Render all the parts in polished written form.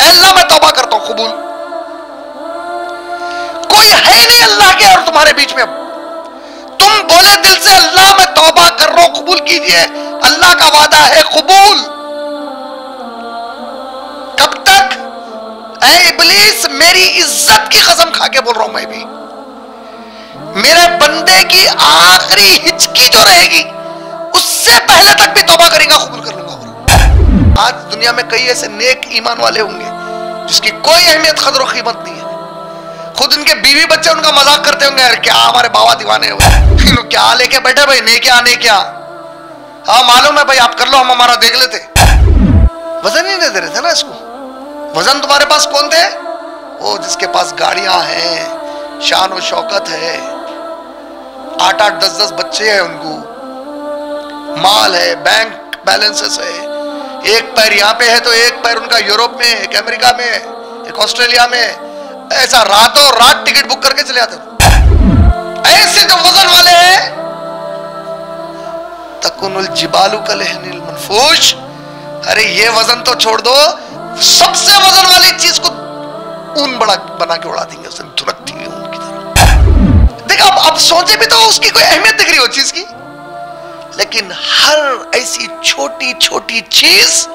अल्लाह मैं तौबा करता हूं, कबूल। कोई है नहीं अल्लाह के और तुम्हारे बीच में। तुम बोले दिल से अल्लाह मैं तौबा कर रहा हूं, कबूल कीजिए, अल्लाह का वादा है कबूल। कब तक? ऐ इब्लीस, मेरी इज्जत की कसम खा के बोल रहा हूं, मैं भी मेरे बंदे की आखिरी हिचकी जो रहेगी उससे पहले तक भी तौबा करेगा, कबूल कर लूंगा। आज दुनिया में कई ऐसे नेक ईमान वाले होंगे जिसकी कोई अहमियत कदर और कीमत नहीं है। खुद इनके बीवी बच्चे उनका मजाक करते होंगे, यार क्या हमारे बाबा दीवाने हुए, क्या लेके बैठे भाई, ने क्या। हाँ मालूम है भाई, आप कर लो, हम हमारा देख लेते। वजन ही नहीं दे रहे थे ना इसको। वजन तुम्हारे पास कौन थे? वो जिसके पास गाड़ियां हैं, शान और शौकत है, 8-8, 10-10 बच्चे हैं, उनको माल है, बैंक बैलेंसेस है, एक पैर यहाँ पे है तो एक पैर उनका यूरोप में, एक अमेरिका में, एक ऑस्ट्रेलिया में। ऐसा रातों रात टिकट बुक करके चले आते। ऐसे जो वजन वाले हैं, तकुनुल जिबालु कलहनिल मनफूश। अरे ये वजन तो छोड़ दो, सबसे वजन वाली चीज को ऊन बड़ा बना के उड़ा देंगे, उसने धुरकती हुई ऊन की तरह। देखो अब सोचे भी तो उसकी कोई अहमियत दिख रही हो चीज की, लेकिन हर ऐसी छोटी छोटी चीज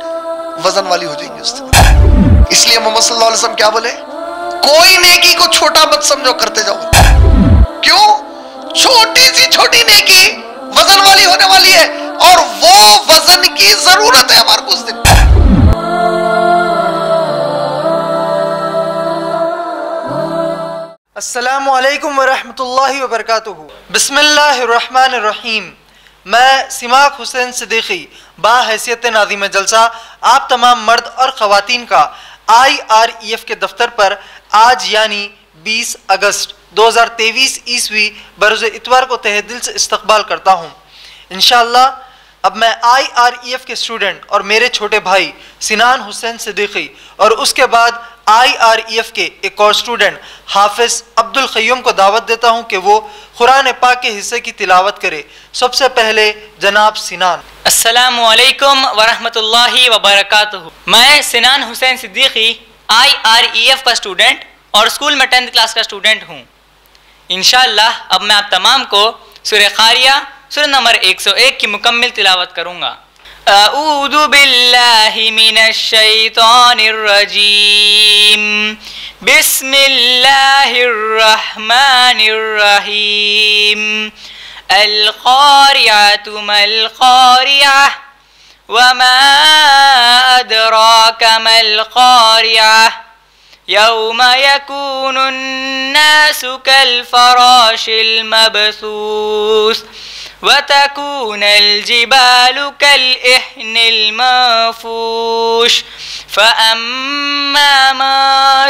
वजन वाली हो जाएंगी उससे। इसलिए मोहम्मद सल्लल्लाहु अलैहि वसल्लम क्या बोले? कोई नेकी को छोटा मत समझो, करते जाओ। क्यों? छोटी सी छोटी नेकी वजन वाली होने वाली है, और वो वजन की जरूरत है हमारे को उस दिन। अस्सलामु अलैकुम वरहमतुल्लाहि वबरकातुहू। बिस्मिल्लाहिर्रहमानिर्रहीम। मैं सिमाक हुसैन सिद्दीकी बाहैसियत नाज़िम जलसा आप तमाम मर्द और ख़वातीन का IREF के दफ्तर पर आज यानी 20 अगस्त 2023 ईस्वी बरोज़ इतवार को तहे दिल से इस्तकबाल करता हूँ। इंशाअल्लाह अब मैं IREF के स्टूडेंट और मेरे छोटे भाई सिनान हुसैन सिद्दीकी और उसके बाद IREF के एक और स्टूडेंट हाफिज अब्दुल क़य्यूम को दावत देता हूँ कि वो कुरान पाक के हिस्से की तिलावत करे। सबसे पहले जनाब सिनान। अस्सलामु अलैकुम वरहमतुल्लाहि वबरकातुहू। मैं सिनान हुसैन सिद्दीकी IREF का स्टूडेंट और स्कूल में 10th क्लास का स्टूडेंट हूँ। इंशाअल्लाह अब मैं आप तमाम को सूरह क़ारिया सूरह नंबर 101 की मुकम्मल तिलावत करूँगा। अऊज़ु बिल्लाहि मिनश शैतानिर रजीम। बिस्मिल्लाहिर रहमानिर रहीम। अल क़ारिअतु मल क़ारिअह वमा अदराका मल क़ारिअह यौम यकूनुन नासु कल फ़राशिल मबसूस वतकूनल जिबालु कल इह्निल मंफूश फ़अम्मा मा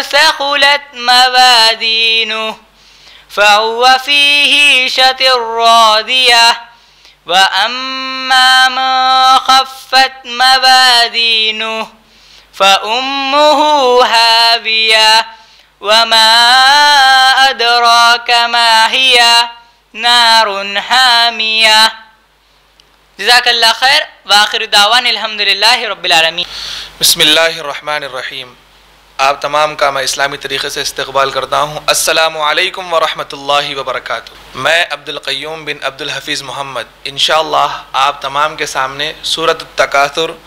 सक़ुलत मवाज़ीनुहु फ़हुव फ़ीही शतिर रादियह वअम्मा मा ख़फ़्फ़त मवाज़ीनुहु फ़उम्मुहु हावियह वमा अदराका मा हिया नारुन हामिया। जज़ाकल्लाह खैर व आखिर दावान अल्हम्दुलिल्लाहि रब्बिल आलमीन। बिस्मिल्लाहिर्रहमानिर्रहीम। आप तमाम का मैं इस्लामी तरीक़े से इस्तक़बाल करता हूँ। अस्सलामु अलैकुम वरहमतुल्लाहि वबरकातुहू। मैं अब्दुल क़य्यूम बिन अब्दुल हफ़ीज़ मोहम्मद इंशाअल्लाह आप तमाम के सामने सूरत तकासुर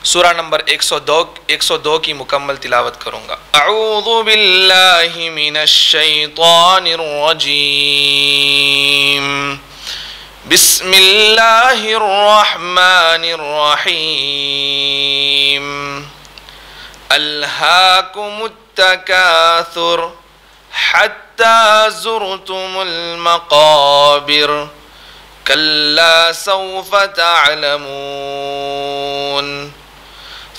सूरा नंबर 102 की मुकम्मल तिलावत करूँगा। अऊज़ु बिल्लाहि मिनश शैतानिर रजीम। बिस्मिल्लाहिर रहमानिर रहीम। अल्हाकुमुत तकासुर हत्ता ज़ुरतुमुल मक़ाबिर कल्ला सौफ़ तअलमून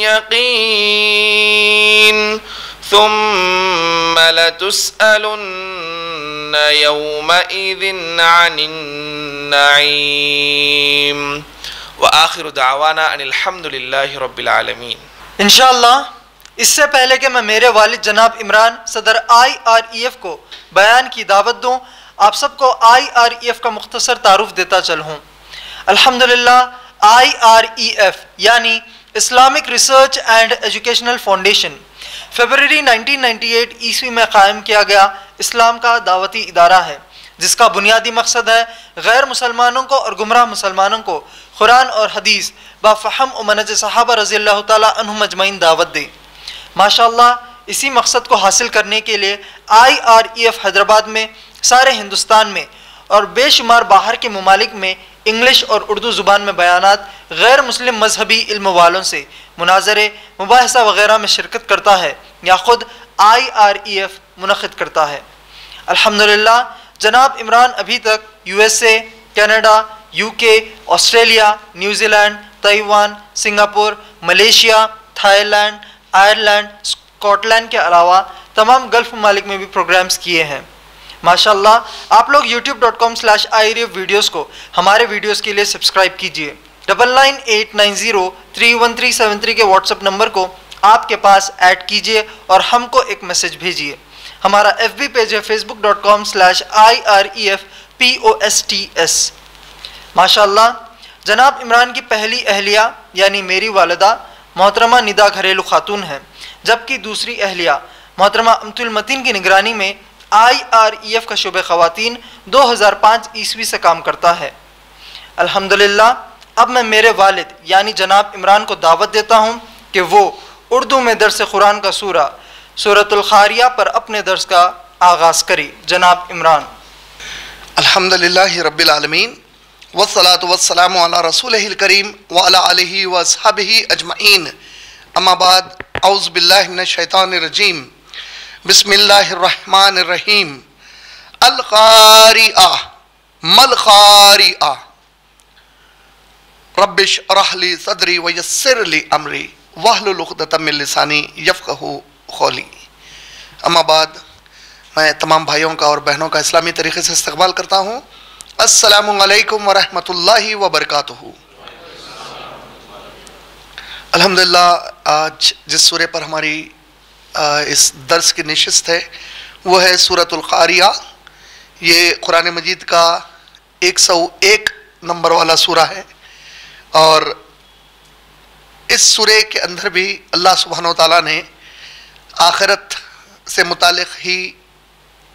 यकीन सुम्मा लतुसअलुन्न यौमइज़िन अनिन नईम व आखिरु दावाना अनिल हम्दुलिल्लाहि रब्बिल आलमीन। इंशाअल्लाह इससे पहले कि मैं मेरे वालिद जनाब इमरान सदर IREF को बयान की दावत दूँ, आप सबको IREF का मुख्तसर तारुफ देता चलूँ। अल्हम्दुलिल्लाह IREF यानी Islamic research and educational foundation फरवरी 1998 ईस्वी में कायम किया गया इस्लाम का दावती इदारा है, जिसका बुनियादी मकसद है गैर मुसलमानों को और गुमराह मुसलमानों को कुरान और हदीस बाफ़हम व मनहज सहाबा रज़ियल्लाहु ताला अन्हुम अजमईन दावत दे। माशाअल्लाह इसी मकसद को हासिल करने के लिए IREF हैदराबाद में, सारे हिंदुस्तान में और बेशुमार बाहर के ममालिक में इंग्लिश और उर्दू ज़ुबान में बयानात गैर मुस्लिम मजहबी इल्म वालों से मुनाजरे मुबाहिसा वगैरह में शिरकत करता है या ख़ुद IREF मुनक़िद करता है। अल्हम्दुलिल्लाह जनाब इमरान अभी तक USA, Canada, UK, Australia, New Zealand, Taiwan, Singapore, Malaysia, Thailand, Ireland, Scotland के अलावा तमाम गल्फ़ ममालिक में भी प्रोग्राम्स किए हैं। माशाअल्लाह आप लोग youtube.com/IREF वीडियोस को हमारे वीडियोस के लिए सब्सक्राइब कीजिए। 9989031373 के व्हाट्सएप नंबर को आपके पास ऐड कीजिए और हमको एक मैसेज भेजिए। हमारा FB पेज है facebook.com/IREFPOSTS। माशाअल्लाह जनाब इमरान की पहली अहलिया यानी मेरी वालिदा मोहतरमा निदा घरेलू खातून हैं, जबकि दूसरी अहलिया मोहतरमा अमतुल मतीन की निगरानी में IREF का शुबे ख़वातीन 2005 ईस्वी से काम करता है। अल्हम्दुलिल्लाह अब मैं मेरे वालिद यानी जनाब इमरान को दावत देता हूँ कि वो उर्दू में दर्स कुरान का सूरतुल ख़ारिया पर अपने दर्स का आगाज़ करें। जनाब इमरान। अल्हम्दुलिल्लाहि रब्बिल आलमीन वस्सलातु वस्सलामु अला रसूलिहिल करीम व अला आलिहि व अस्हाबिहि अजमईन, अम्मा बाद, औज़ु बिल्लाहि मिनश शैतानिर रजीम, बिस्मिल्लाहिर रहमानिर रहीम। अल क़ारिआ मल क़ारिआ रब्बिश रह ली सदरी व यस्सिर ली अमरी वहलुल उक़दतम मिन लिसानी यफ़क़हू क़ौली। अम्मा बाद, मैं तमाम भाइयों का और बहनों का इस्लामी तरीक़े से इस्तक़बाल करता हूँ। अस्सलामु अलैकुम व रहमतुल्लाहि व बरकातुहू। अल्हम्दुलिल्लाह आज जिस सूरे पर हमारी इस दर्स की निशिस्त है वो है सूरतुल क़ारिया। ये कुरान मजीद का 101 नंबर वाला सूरा है और इस सूरे के अंदर भी अल्लाह सुब्हानहू व तआला ने आखिरत से मुतालिक ही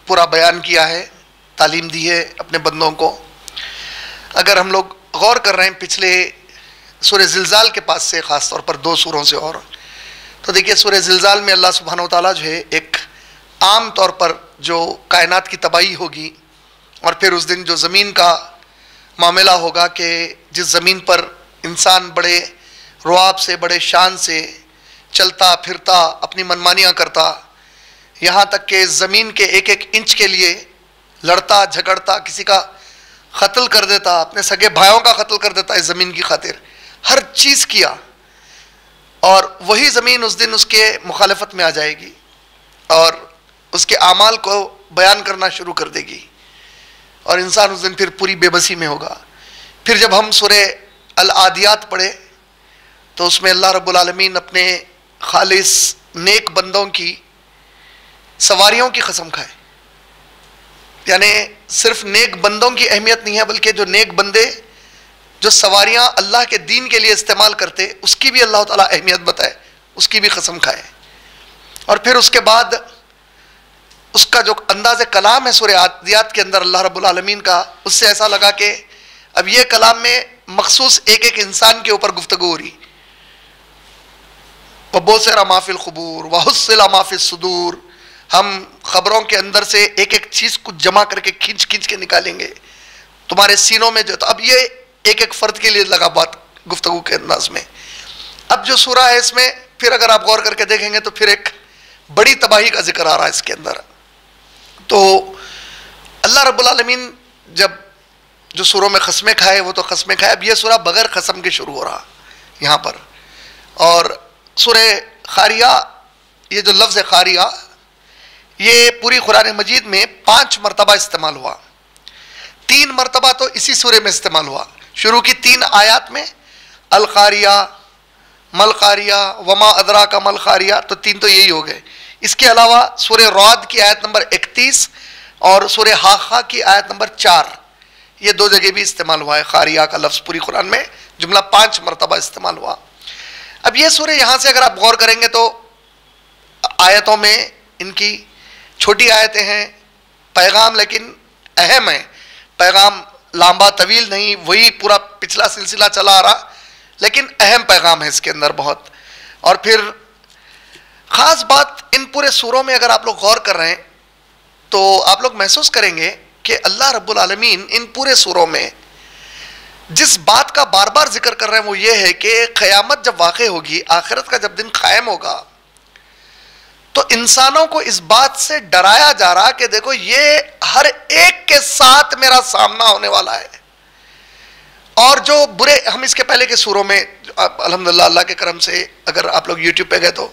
पूरा बयान किया है, तालीम दी है अपने बंदों को। अगर हम लोग गौर कर रहे हैं पिछले सूरे ज़िलज़ाल के पास से, ख़ास तौर पर 2 सूरों से, और तो देखिए सूरे ज़िलज़ाल में अल्लाह सुब्हानहू व तआला जो है एक आम तौर पर जो कायनात की तबाही होगी और फिर उस दिन जो ज़मीन का मामला होगा कि जिस ज़मीन पर इंसान बड़े रुआब से, बड़े शान से चलता फिरता, अपनी मनमानियाँ करता, यहाँ तक कि ज़मीन के एक एक इंच के लिए लड़ता झगड़ता, किसी का कत्ल कर देता, अपने सगे भाइयों का कत्ल कर देता इस ज़मीन की खातिर, हर चीज़ किया, और वही ज़मीन उस दिन उसके मुखालफत में आ जाएगी और उसके आमाल को बयान करना शुरू कर देगी और इंसान उस दिन फिर पूरी बेबसी में होगा। फिर जब हम सूरे अल आदियात पढ़े तो उसमें अल्लाह रब्बुल आलमीन अपने खालिस नेक बंदों की सवारियों की कसम खाए। यानी सिर्फ नेक बंदों की अहमियत नहीं है, बल्कि जो नेक बंदे जो सवारियां अल्लाह के दीन के लिए इस्तेमाल करते उसकी भी अल्लाह ताला अहमियत बताए, उसकी भी कसम खाए। और फिर उसके बाद उसका जो अंदाज़ कलाम है सूरे आदियात के अंदर अल्लाह रब्बुल आलमीन का, उससे ऐसा लगा कि अब ये कलाम में मखसूस एक एक इंसान के ऊपर गुफ्तगू हो रही। वबोसरा माफिल ख़ुबूर वहुस्सिला माफिल सुदूर, हम ख़बरों के अंदर से एक एक चीज़ को जमा करके खींच खींच के निकालेंगे तुम्हारे सीनों में जो। तो अब ये एक एक फ़र्द के लिए लगा बात गुफ्तगू के अंदाज में। अब जो सूरा है इसमें फिर अगर आप गौर करके देखेंगे तो फिर एक बड़ी तबाही का जिक्र आ रहा है इसके अंदर। तो अल्लाह रब्बुल आलमीन जब जो सूरों में खस्में खाए वो तो खस्में खाए, अब ये सूरा बगैर कसम के शुरू हो रहा, यहाँ पर। और सूरह खारिया, ये जो लफ्ज़ खारिया, ये पूरी कुरान मजीद में 5 मरतबा इस्तेमाल हुआ। 3 मरतबा तो इसी सूरे में इस्तेमाल हुआ। शुरू की 3 आयत में अल खारिया, मल खारिया, वमा अदरा का मल खारिया, तो 3 तो यही हो गए। इसके अलावा सूरह रौद की आयत नंबर 31 और सूरह हाखा की आयत नंबर 4, ये 2 जगह भी इस्तेमाल हुआ है खारिया का लफ्ज़ पूरी कुरान में। जुमला 5 मरतबा इस्तेमाल हुआ। अब ये सूरह यहाँ से अगर आप गौर करेंगे तो आयतों में इनकी छोटी आयतें हैं, पैगाम लेकिन अहम है। पैगाम लंबा तवील नहीं, वही पूरा पिछला सिलसिला चला आ रहा, लेकिन अहम पैगाम है इसके अंदर बहुत। और फिर ख़ास बात, इन पूरे सूरों में अगर आप लोग गौर कर रहे हैं तो आप लोग महसूस करेंगे कि अल्लाह रब्बुल आलमीन इन पूरे सूरों में जिस बात का बार बार जिक्र कर रहे हैं वो ये है कि क़यामत जब वाक़ई होगी, आखिरत का जब दिन कायम होगा, तो इंसानों को इस बात से डराया जा रहा कि देखो ये हर एक के साथ मेरा सामना होने वाला है। और जो बुरे, हम इसके पहले के सूरों में अल्हम्दुलिल्लाह अल्लाह के करम से अगर आप लोग यूट्यूब पे गए तो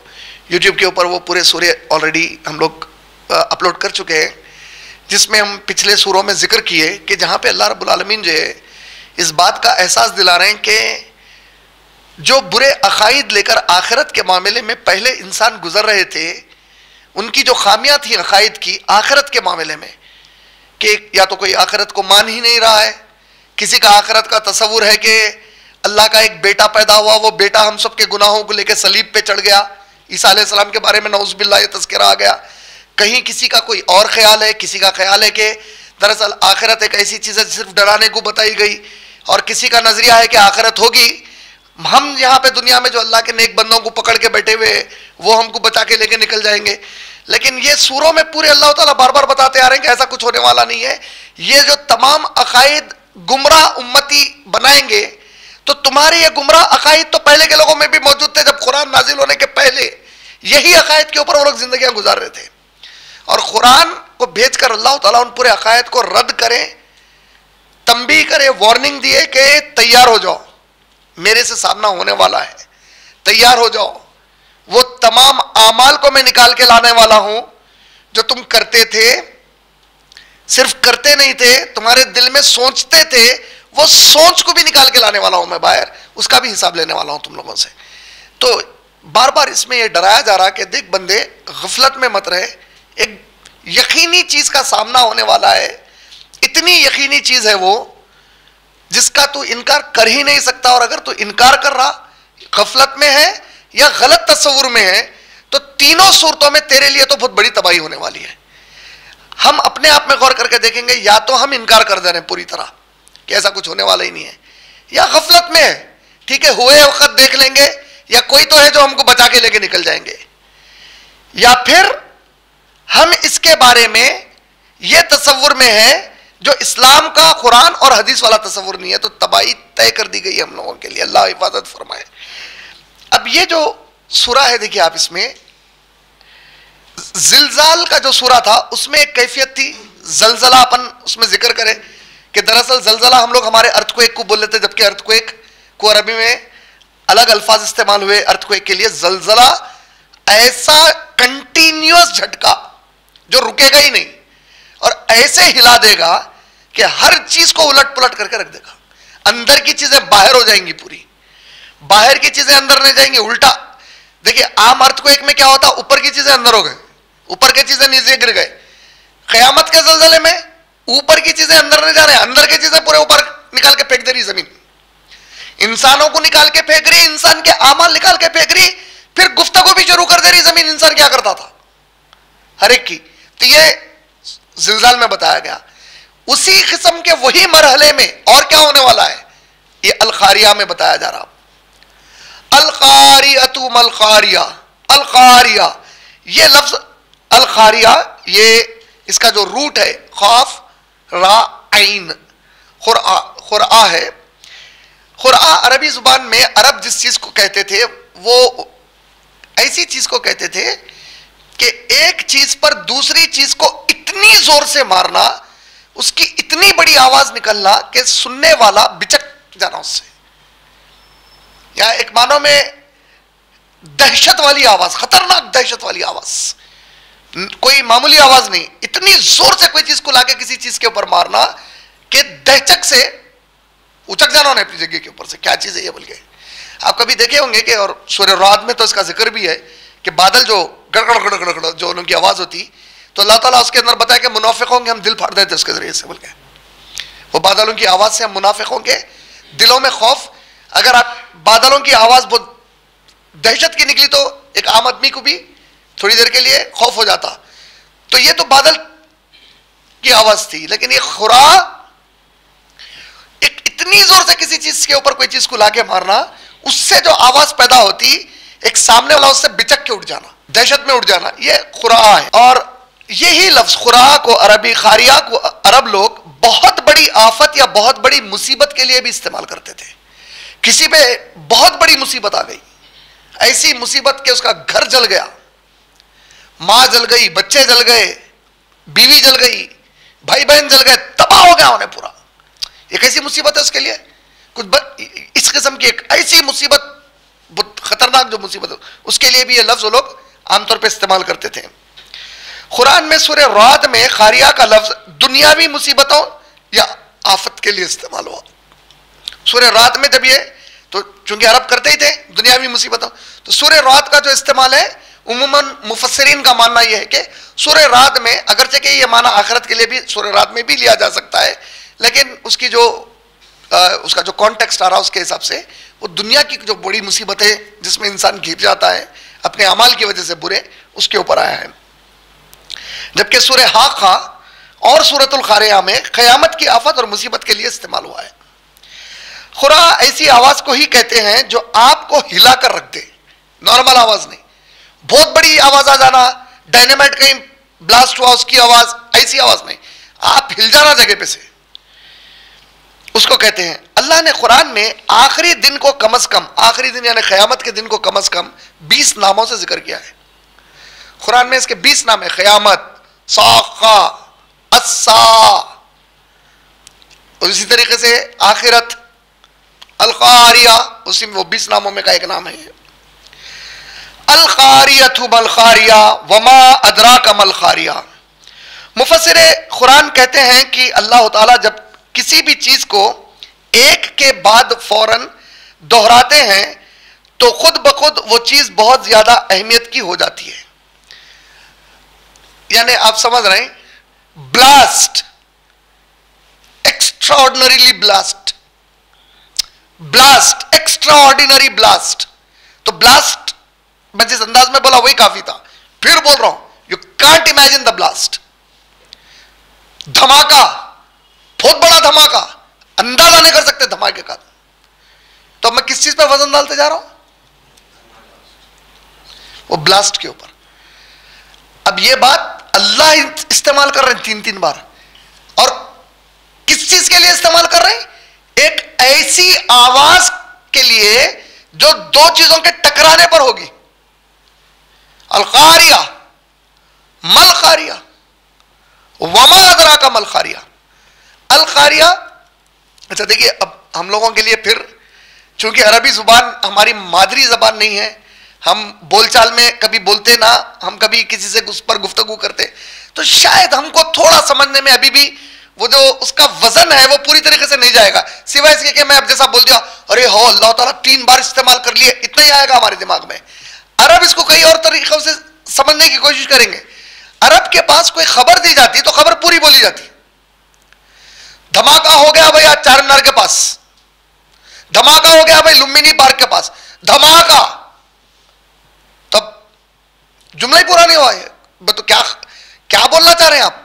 यूट्यूब के ऊपर वो पूरे सूरे ऑलरेडी हम लोग अपलोड कर चुके हैं, जिसमें हम पिछले सूरों में जिक्र किए कि जहाँ पे अल्लाह रब्बुल आलमीन जो है इस बात का एहसास दिला रहे हैं कि जो बुरे अकायद लेकर आखिरत के मामले में पहले इंसान गुजर रहे थे, उनकी जो खामियां थी अकायद की आखिरत के मामले में, कि या तो कोई आखिरत को मान ही नहीं रहा है, किसी का आखिरत का तस्वुर है कि अल्लाह का एक बेटा पैदा हुआ, वो बेटा हम सब के गुनाहों को लेकर सलीब पे चढ़ गया, ईसा अलैहिस्सलाम के बारे में नऊज़ुबिल्लाह ये तज़किरा आ गया। कहीं किसी का कोई और ख्याल है, किसी का ख्याल है कि दरअसल आखिरत एक ऐसी चीज़ है सिर्फ डराने को बताई गई, और किसी का नजरिया है कि आखिरत होगी, हम यहाँ पे दुनिया में जो अल्लाह के नेक बंदों को पकड़ के बैठे हुए वो हमको बचा के लेके निकल जाएंगे। लेकिन ये सूरों में पूरे अल्लाह ताला बार बार बताते आ रहे हैं कि ऐसा कुछ होने वाला नहीं है। ये जो तमाम अकायद गुमराह उम्मती बनाएंगे, तो तुम्हारे ये गुमराह अकायद तो पहले के लोगों में भी मौजूद थे। जब कुरान नाजिल होने के पहले यही अकायद के ऊपर वो लोग जिंदगियां गुजार रहे थे, और कुरान को भेज कर अल्लाह ताला उन पूरे अकायद को रद्द करे, तंबीह करे, वार्निंग दिए कि तैयार हो जाओ, मेरे से सामना होने वाला है, तैयार हो जाओ। वो तमाम आमाल को मैं निकाल के लाने वाला हूं जो तुम करते थे, सिर्फ करते नहीं थे, तुम्हारे दिल में सोचते थे, वो सोच को भी निकाल के लाने वाला हूं मैं बाहर, उसका भी हिसाब लेने वाला हूं तुम लोगों से। तो बार बार इसमें यह डराया जा रहा कि देख बंदे गफलत में मत रहे, एक यकीनी चीज का सामना होने वाला है, इतनी यकीनी चीज है वो जिसका तू इनकार कर ही नहीं सकता। और अगर तू इनकार कर रहा, गफलत में है या गलत तस्वुर में है, तो तीनों सूरतों में तेरे लिए तो बहुत बड़ी तबाही होने वाली है। हम अपने आप में गौर करके देखेंगे, या तो हम इनकार कर दे रहे हैं पूरी तरह कि ऐसा कुछ होने वाला ही नहीं है, या गफलत में है, ठीक है हुए वक्त देख लेंगे, या कोई तो है जो हमको बचा के लेके निकल जाएंगे, या फिर हम इसके बारे में यह तस्वुर में है जो इस्लाम का कुरान और हदीस वाला तस्वुर नहीं है। तो तबाही तय कर दी गई है हम लोगों के लिए, अल्लाह हिफाजत फरमाए। अब ये जो सूरा है, देखिए आप, इसमें जिलजाल का जो सूरा था उसमें एक कैफियत थी, जलजला अपन उसमें जिक्र करें कि दरअसल जलजला हम लोग हमारे अर्थक्वेक को बोल लेते, जबकि अर्थक्वेक को अरबी में अलग अल्फाज इस्तेमाल हुए अर्थक्वेक के लिए। जलजला ऐसा कंटिन्यूअस झटका जो रुकेगा ही नहीं और ऐसे हिला देगा कि हर चीज को उलट पुलट करके रख देगा, अंदर की चीजें बाहर हो जाएंगी, पूरी बाहर की चीजें अंदर नहीं जाएंगी, उल्टा। देखिए आम अर्थक्वेक में क्या होता, ऊपर की चीजें अंदर हो गए, ऊपर की चीजें नीचे गिर गए। क़यामत के ज़लज़ले में ऊपर की चीजें अंदर नहीं जा रहे, अंदर की चीजें पूरे ऊपर निकाल के फेंक दे रही जमीन, इंसानों को निकाल के फेंक रही, इंसान के आमाल निकाल के फेंक रही, फिर गुफ्तगू भी शुरू कर दे रही जमीन, इंसान क्या करता था हर एक की। तो ये जिलजाल में बताया गया। उसी किस्म के वही मरहले में और क्या होने वाला है, ये अल खारिया में बताया जा रहा। अल खारियतु मल खारिया, अल खारिया, ये लफ्ज अल खारिया, ये इसका जो रूट है खौफ रा आइन, खुरआ है। खुरआ अरबी जुबान में अरब जिस चीज को कहते थे वो ऐसी चीज को कहते थे कि एक चीज पर दूसरी चीज को इतनी जोर से मारना, उसकी इतनी बड़ी आवाज निकलना कि सुनने वाला बिचक जाना उससे। या एक मानो में दहशत वाली आवाज, खतरनाक दहशत वाली आवाज, कोई मामूली आवाज नहीं, इतनी जोर से कोई चीज को लाके किसी चीज के ऊपर मारना कि दहचक से उचक जाना उन्हें अपनी जगह के ऊपर से, क्या चीज है ये बोल के। आप कभी देखे होंगे कि, और सूरह रात में तो इसका जिक्र भी है कि बादल जो गड़गड़ गड़गड़ गड़गड़ जो उनकी आवाज होती, तो अल्लाह ताला उसके अंदर बताया कि मुनाफिकों के हम दिल फाड़ देते उसके जरिए से बोल के। वो बादलों की आवाज से हम मुनाफिकों के दिलों में खौफ, अगर आप बादलों की आवाज बहुत दहशत की निकली तो एक आम आदमी को भी थोड़ी देर के लिए खौफ हो जाता। तो ये तो बादल की आवाज थी, लेकिन ये खुरा एक इतनी जोर से किसी चीज के ऊपर कोई चीज को लाके मारना, उससे जो आवाज पैदा होती, एक सामने वाला उससे बिचक के उठ जाना, दहशत में उठ जाना, ये खुरा है। और यही लफ्ज खुरा को अरबी, खारिया को अरब लोग बहुत बड़ी आफत या बहुत बड़ी मुसीबत के लिए भी इस्तेमाल करते थे। किसी पे बहुत बड़ी मुसीबत आ गई, ऐसी मुसीबत के उसका घर जल गया, मां जल गई, बच्चे जल गए, बीवी जल गई, भाई बहन जल गए, तबाह हो गया उन्हें पूरा। एक ऐसी मुसीबत है उसके लिए, कुछ इस किस्म की एक ऐसी मुसीबत, बहुत खतरनाक जो मुसीबत है, उसके लिए भी ये लफ्ज वो लोग आमतौर पर इस्तेमाल करते थे। कुरान में सूरह राद में खारिया का लफ्ज दुनियावी मुसीबतों या आफत के लिए इस्तेमाल हुआ। सूरह राद में जब ये, तो चूंकि अरब करते ही थे दुनियावी मुसीबतों, तो सूरह राद का जो इस्तेमाल है, उम्मन मुफस्सिरीन का मानना यह है कि सूरह राद में, अगरचे कि ये माना आखिरत के लिए भी सूरह राद में भी लिया जा सकता है, लेकिन उसकी जो उसका जो कॉन्टेक्स्ट आ रहा है उसके हिसाब से वो दुनिया की जो बड़ी मुसीबत है जिसमें इंसान घिर जाता है अपने अमाल की वजह से बुरे, उसके ऊपर आया है। जबकि सूरह हाक़ा और सूरतुल क़ारिया में क़यामत की आफत और मुसीबत के लिए इस्तेमाल हुआ है। खुरा ऐसी आवाज को ही कहते हैं जो आपको हिला कर रख दे, नॉर्मल आवाज नहीं, बहुत बड़ी आवाज आ जाना, डायनामाइट कहीं ब्लास्ट हुआ उसकी आवाज, ऐसी आवाज नहीं, आप हिल जाना जगह पे से, उसको कहते हैं। अल्लाह ने कुरान में आखिरी दिन को कम अज कम, आखिरी दिन यानी क़यामत के दिन को कम अज कम 20 नामों से जिक्र किया है। कुरान में इसके 20 नाम है, क़यामत, साक़ा, अस्सा, और इसी तरीके से आखिरत, अल-क़ारिया, उसी में वो 20 नामों में का एक नाम है। अल-क़ारियतु मल-क़ारिया वमा अदराका मल-क़ारिया। मुफस्सिरे कुरान कहते हैं कि अल्लाह ताला जब किसी भी चीज को एक के बाद फौरन दोहराते हैं तो खुद ब खुद वो चीज बहुत ज्यादा अहमियत की हो जाती है। यानी आप समझ रहे हैं, blast, extraordinarily blast, blast, extraordinary blast. तो ब्लास्ट मैं जिस अंदाज में बोला वही काफी था, फिर बोल रहा हूं, you can't imagine the blast. धमाका, बहुत बड़ा धमाका, अंदाजा नहीं कर सकते धमाके का। तो मैं किस चीज पर वजन डालते जा रहा हूं, वो ब्लास्ट के ऊपर। अब ये बात अल्लाह इस्तेमाल कर रहे हैं 3-3 बार, और किस चीज के लिए इस्तेमाल कर रहे हैं, एक ऐसी आवाज के लिए जो दो चीजों के टकराने पर होगी। अल-क़ारिया, मल-क़ारिया, वमा अदराका मल-क़ारिया। अल-क़ारिया, अच्छा देखिए, अब हम लोगों के लिए फिर, चूंकि अरबी जुबान हमारी मादरी जबान नहीं है, हम बोलचाल में कभी बोलते ना, हम कभी किसी से उस पर गुफ्तगू करते, तो शायद हमको थोड़ा समझने में अभी भी वो जो उसका वजन है वो पूरी तरीके से नहीं जाएगा, सिवाय इसके कि मैं अब जैसा बोल दिया, अरे हो अल्लाह ताला 3 बार इस्तेमाल कर लिए, इतना ही आएगा हमारे दिमाग में। अरब इसको कई और तरीकों से समझने की कोशिश करेंगे। अरब के पास कोई खबर दी जाती तो खबर पूरी बोली जाती। धमाका हो गया भाई आज चारमीनार के पास, धमाका हो गया भाई लुम्बिनी पार्क के पास, धमाका, तब जुमला ही पूरा नहीं हुआ है। तो क्या बोलना चाह रहे हैं आप?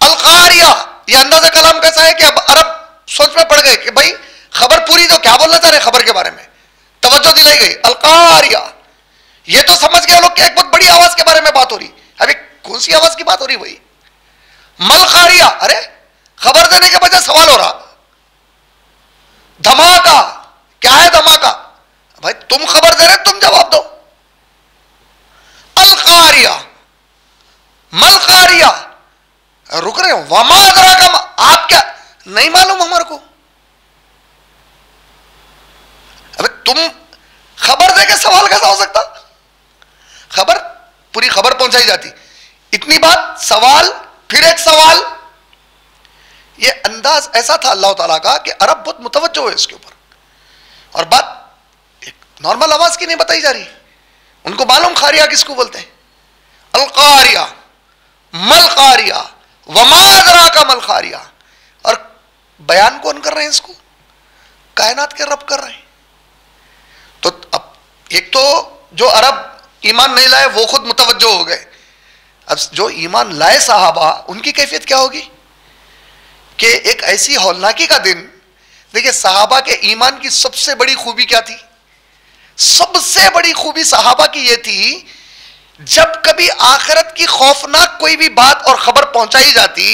अल-क़ारिया, ये अंदाज़ा कलाम कैसा है कि अब अरब सोच में पड़ गए कि भाई खबर पूरी, तो क्या बोलना चाह रहे हैं खबर के बारे में, तवज्जो दिलाई गई। अल-क़ारिया, ये तो समझ गए लोग कि एक बहुत बड़ी आवाज के बारे में बात हो रही। अभी कौन सी आवाज की बात हो रही भाई? मल-क़ारिया, अरे खबर देने के बजाय सवाल हो रहा। धमाका, क्या है धमाका? भाई तुम खबर दे रहे, तुम जवाब दो। अल-क़ारिया, मल-क़ारिया, रुक रहे हो, वमा अदराका, आप क्या नहीं मालूम हमारे को? तुम खबर देके सवाल कैसा हो सकता? खबर, पूरी खबर पहुंचाई जाती, इतनी बात, सवाल, फिर एक सवाल। ये अंदाज ऐसा था अल्लाह ताला का कि अरब बहुत मुतवज्जो है इसके ऊपर, और बात एक नॉर्मल आवाज की नहीं बताई जा रही। उनको मालूम खारिया किसको बोलते हैं, अल-कारिया, मल कारिया, वमा अदरा का मल खारिया, और बयान कौन कर रहे हैं इसको? कायनात के रब कर रहे हैं। तो अब एक तो जो अरब ईमान नहीं लाए वो खुद मुतवज्जो हो गए, अब जो ईमान लाए साहबा, उनकी कैफियत क्या होगी कि एक ऐसी हौलनाकी का दिन। देखिए साहबा के ईमान की सबसे बड़ी खूबी क्या थी? सबसे बड़ी खूबी साहबा की यह थी, जब कभी आखिरत की खौफनाक कोई भी बात और खबर पहुंचाई जाती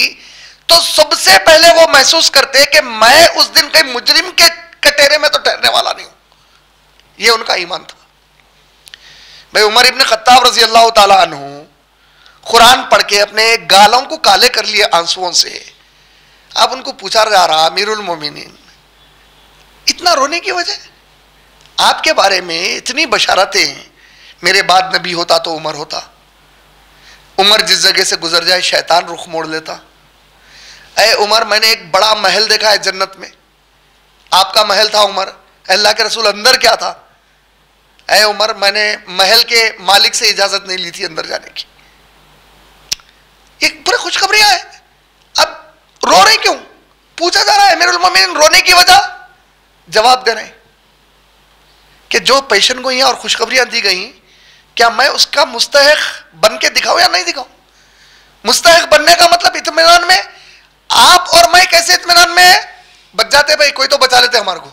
तो सबसे पहले वो महसूस करते कि मैं उस दिन कहीं मुजरिम के कटेरे में तो ठहरने वाला नहीं हूं। यह उनका ईमान था। भाई उमर इब्न खत्ताब रजी अल्लाह ताला अन्हु कुरान पढ़ के अपने गालों को काले कर लिए आंसुओं से। अब उनको पूछा जा रहा, अमीरुल मोमिनीन, इतना रोने की वजह? आपके बारे में इतनी बशारतें, मेरे बाद नबी होता तो उमर होता, उमर जिस जगह से गुजर जाए शैतान रुख मोड़ लेता। ऐ उमर, मैंने एक बड़ा महल देखा है जन्नत में, आपका महल था उमर। अल्लाह के रसूल, अंदर क्या था? ऐ उमर, मैंने महल के मालिक से इजाजत नहीं ली थी अंदर जाने की। एक पूरे खुशखबरियां है। अब रो रहे क्यों? पूछा जा रहा है अमीरुल मोमिनीन, रोने की वजह? जवाब दे रहे हैं कि जो पेशन गोइयां और खुशखबरियां दी गई, क्या मैं उसका मुस्तहिक बन के दिखाऊं या नहीं दिखाऊं? मुस्तहिक बनने का मतलब इत्मीनान में, आप और मैं कैसे इत्मीनान में बच जाते? भाई कोई तो बचा लेते हमारे को।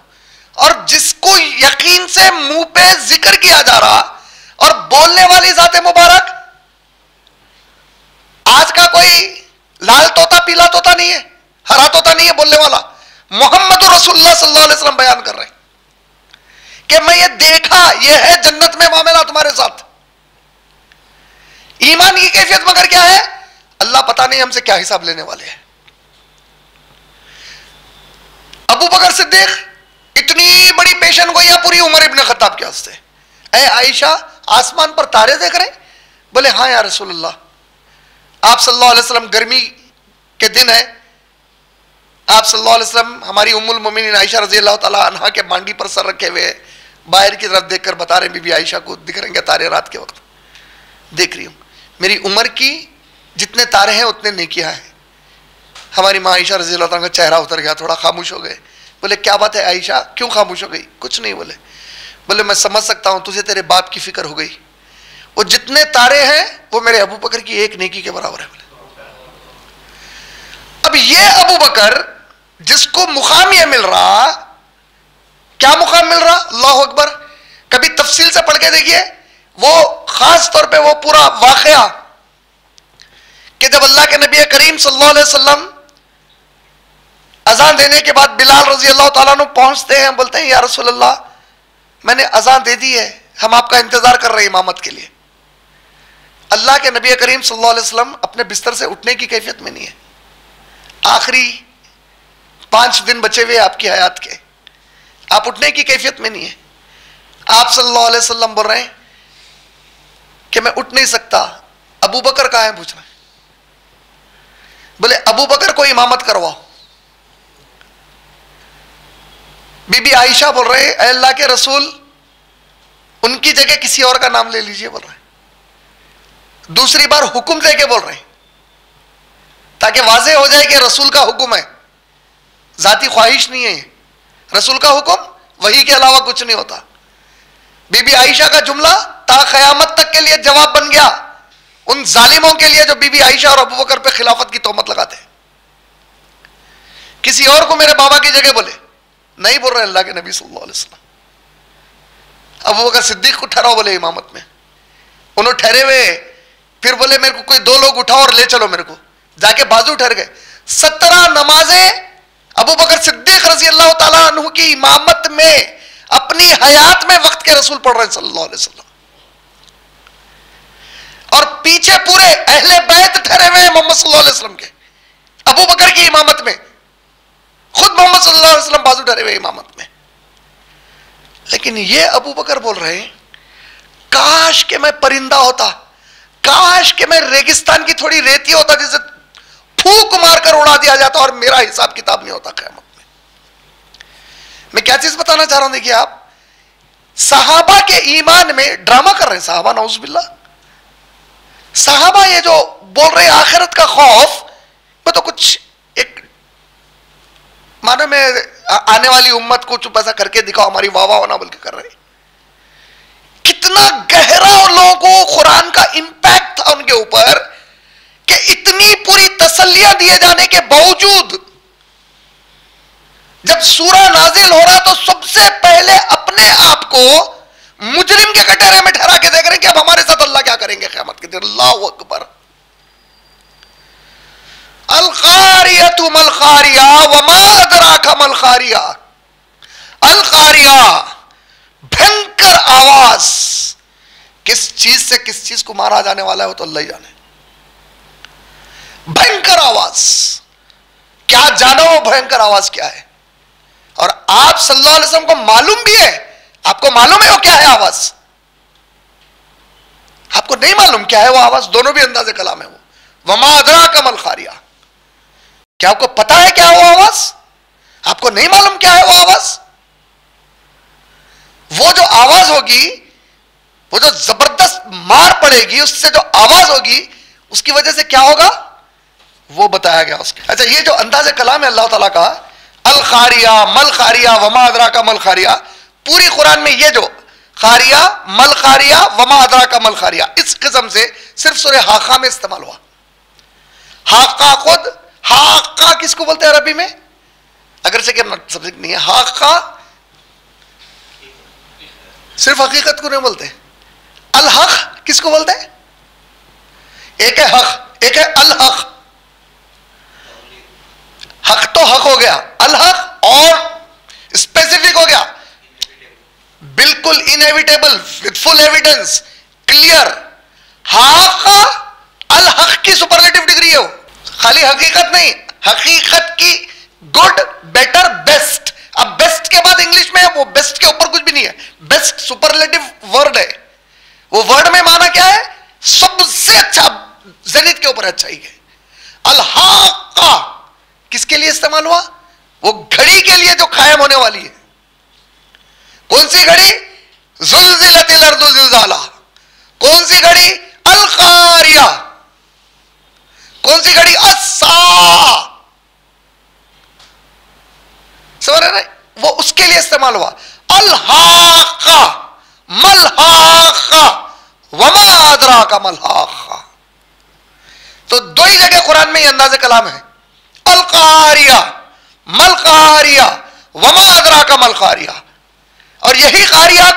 और जिसको यकीन से मुंह पे जिक्र किया जा रहा और बोलने वाली जाते मुबारक, आज का कोई लाल तोता पीला तोता नहीं है, हरा तोता नहीं है, बोलने वाला मोहम्मद रसूलुल्लाह सल्लल्लाहु अलैहि वसल्लम बयान कर रहे हैं कि मैं ये देखा, ये है जन्नत में मामला तुम्हारे साथ। ईमान की कैफियत मगर क्या है? अल्लाह पता नहीं हमसे क्या हिसाब लेने वाले हैं। अबू बकर सिद्दीक, इतनी बड़ी पेशन गोइयां पूरी उमर इब्न खत्ताब के हस्ते। ऐ आयशा, आसमान पर तारे देख रहे? बोले हाँ या रसूलुल्लाह। आप सल्लल्लाहु अलैहि वसल्लम, गर्मी के दिन है, आप सल्लल्लाहु अलैहि वसल्लम हमारी उम्मुल मोमिनीन आयशा रजी अल्लाह ताला अन्हा के मांडी पर सर रखे हुए बाहर की तरफ देखकर बता रहे, बीबी आयशा को दिख रहे हैं तारे रात के वक्त? देख रही हूं, मेरी उम्र की जितने तारे हैं उतने नेकियां हैं। हमारी माँ आयशा रजी अल्लाह ताला का चेहरा उतर गया, थोड़ा खामोश हो गए। बोले क्या बात है आयशा, क्यों खामोश हो गई? कुछ नहीं। बोले मैं समझ सकता हूं, तुझे तेरे बाप की फिक्र हो गई। वो जितने तारे हैं वो मेरे अबू बकर की एक नेकी के बराबर है। बोले अब ये अबू बकर जिसको मुकाम ये मिल रहा, क्या मुकाम मिल रहा? अल्लाह अकबर। कभी तफसील से पढ़ के देखिए वो खास तौर पे वो पूरा वाकया कि जब अल्लाह के नबी करीम सल्लल्लाहु अलैहि वसल्लम अजान देने के बाद बिलाल रजी अल्लाह ताला अन्हु पहुंचते हैं, बोलते हैं या रसूल अल्लाह, मैंने अजान दे दी है, हम आपका इंतजार कर रहे हैं इमामत के लिए। अल्लाह के नबी करीम सल्लल्लाहु अलैहि वसल्लम अपने बिस्तर से उठने की कैफियत में नहीं है। आखिरी 5 दिन बचे हुए आपकी हयात के, आप उठने की कैफियत में नहीं है। आप सल्लल्लाहु अलैहि वसल्लम बोल रहे हैं कि मैं उठ नहीं सकता। अबू बकर कहां है? पूछ रहे हैं। बोले अबू बकर को इमामत करवाओ। बीबी आयशा बोल रहे हैं अल्लाह के रसूल, उनकी जगह किसी और का नाम ले लीजिए। बोल रहे हैं, दूसरी बार हुक्म दे के बोल रहे हैं ताकि वाज़ेह हो जाए कि रसूल का हुक्म है, जाती ख्वाहिश नहीं है। रसूल का हुक्म वही के अलावा कुछ नहीं होता। बीबी आयशा का जुमला ता क़यामत तक के लिए जवाब बन गया उन जालिमों के लिए जो बीबी आयशा और अबू बकर पे खिलाफत की तोहमत लगाते हैं। किसी और को मेरे बाबा की जगह बोले, नहीं बोल रहे अल्लाह के नबी सल्लल्लाहु अलैहि वसल्लम। अबू बकर सिद्दीक को ठहराओ बोले इमामत में। उन्होंने ठहरे हुए, फिर बोले मेरे को कोई 2 लोग उठाओ और ले चलो मेरे को। जाके बाजू ठहर गए। 17 नमाजें अबू बकर सिद्दीक रजी अल्लाह ताला अन्हु की इमामत में अपनी हयात में वक्त के रसूल पढ़ रहे हैं सल्लल्लाहु अलैहि वसल्लम, और पीछे पूरे अहले बैत ठहरे हुए मोहम्मद सल्लल्लाहु अलैहि वसल्लम के। अबू बकर की इमामत में खुद मोहम्मद सल्लल्लाहु अलैहि वसल्लम बाजू ठहरे हुए इमामत में। लेकिन ये अबू बकर बोल रहे हैं, काश के मैं परिंदा होता, काश के मैं रेगिस्तान की थोड़ी रेती होता जिसे फूंक मारकर उड़ा दिया जाता और मेरा हिसाब किताब नहीं होता क़यामत में। मैं क्या चीज बताना चाह रहा हूं, देखिए आप सहाबा के ईमान में ड्रामा कर रहे हैं सहाबा, नाउज़ुबिल्लाह। सहाबा ये जो बोल रहे हैं आखिरत का खौफ, मैं तो कुछ एक मानो में आने वाली उम्मत को चुप ऐसा करके दिखाओ, हमारी वाह वाह होना बल्कि कर रहे हैं। कितना गहरा उन लोगों को कुरान का इंपैक्ट था उनके ऊपर कि इतनी पूरी तसल्लियां दिए जाने के बावजूद जब सूरा नाजिल हो रहा तो सबसे पहले अपने आप को मुजरिम के कटोरे में ठहरा के देख रहे हैं कि अब हमारे साथ अल्लाह क्या करेंगे क़यामत के दिन। अल्लाहु अकबर। अल क़ारियतु मल क़ारिया वमा अदराका मल क़ारिया। अल क़ारिया, भयंकर आवाज। किस चीज से किस चीज को मारा जाने वाला है वो तो अल्लाह ही जाने। भयंकर आवाज, क्या जानो वो भयंकर आवाज क्या है। और आप सल्लल्लाहु अलैहि वसल्लम को मालूम भी है, आपको मालूम है वो क्या है आवाज, आपको नहीं मालूम क्या है वो आवाज। दोनों भी अंदाज़े कलाम है वो। वमा अदराका मल क़ारिया, क्या आपको पता है क्या है वो आवाज, आपको नहीं मालूम क्या है वो आवाज। वो जो आवाज होगी, वो जो जबरदस्त मार पड़ेगी, उससे जो आवाज होगी उसकी वजह से क्या होगा वो बताया गया उसके। अच्छा, ये जो अंदाज़े कलाम है अल्लाह ताला का, अल क़ारिया मल क़ारिया वमा अदराका मल क़ारिया, पूरी कुरान में ये जो क़ारिया मल क़ारिया वमा अदराका मल क़ारिया, इस किस्म से सिर्फ सूरह हाक़ा में इस्तेमाल हुआ। हाक़ा खुद, हाक़ा किसको बोलते हैं अरबी में, अगर से कि सब्जेक्ट नहीं है। हाक़ा सिर्फ हकीकत को नहीं बोलते। अल हक़ किसको बोलते हैं, एक है हक़, एक है अल हक़। हक तो हक हो गया, अल हक और स्पेसिफिक हो गया, बिल्कुल inevitable, with full evidence, clear. हाका अल हक की सुपरलेटिव डिग्री है वो, खाली हकीकत नहीं, हकीकत की गुड, बेटर, बेस्ट। अब बेस्ट के बाद इंग्लिश में है, वो बेस्ट के ऊपर कुछ भी नहीं है, बेस्ट सुपरलेटिव वर्ड है। वो वर्ड में माना क्या है, सबसे अच्छा, जेनिथ के ऊपर अच्छाई है। अल हाका किसके लिए इस्तेमाल हुआ, वो घड़ी के लिए जो कायम होने वाली है। कौन सी घड़ी, ज़ुलज़िलतिल अर्दु ज़िलज़ाला। कौन सी घड़ी, अल क़ारिया। कौन सी घड़ी, अस्सा। समझ रहे, वो उसके लिए इस्तेमाल हुआ। अल हाक़ा मल हाक़ा वमा अदराका मल हाक़ा। तो दो ही जगह कुरान में ये अंदाज़े कलाम है, अल क़ारिया मल क़ारिया वमा अदराका मल क़ारिया। और यही क़ारिया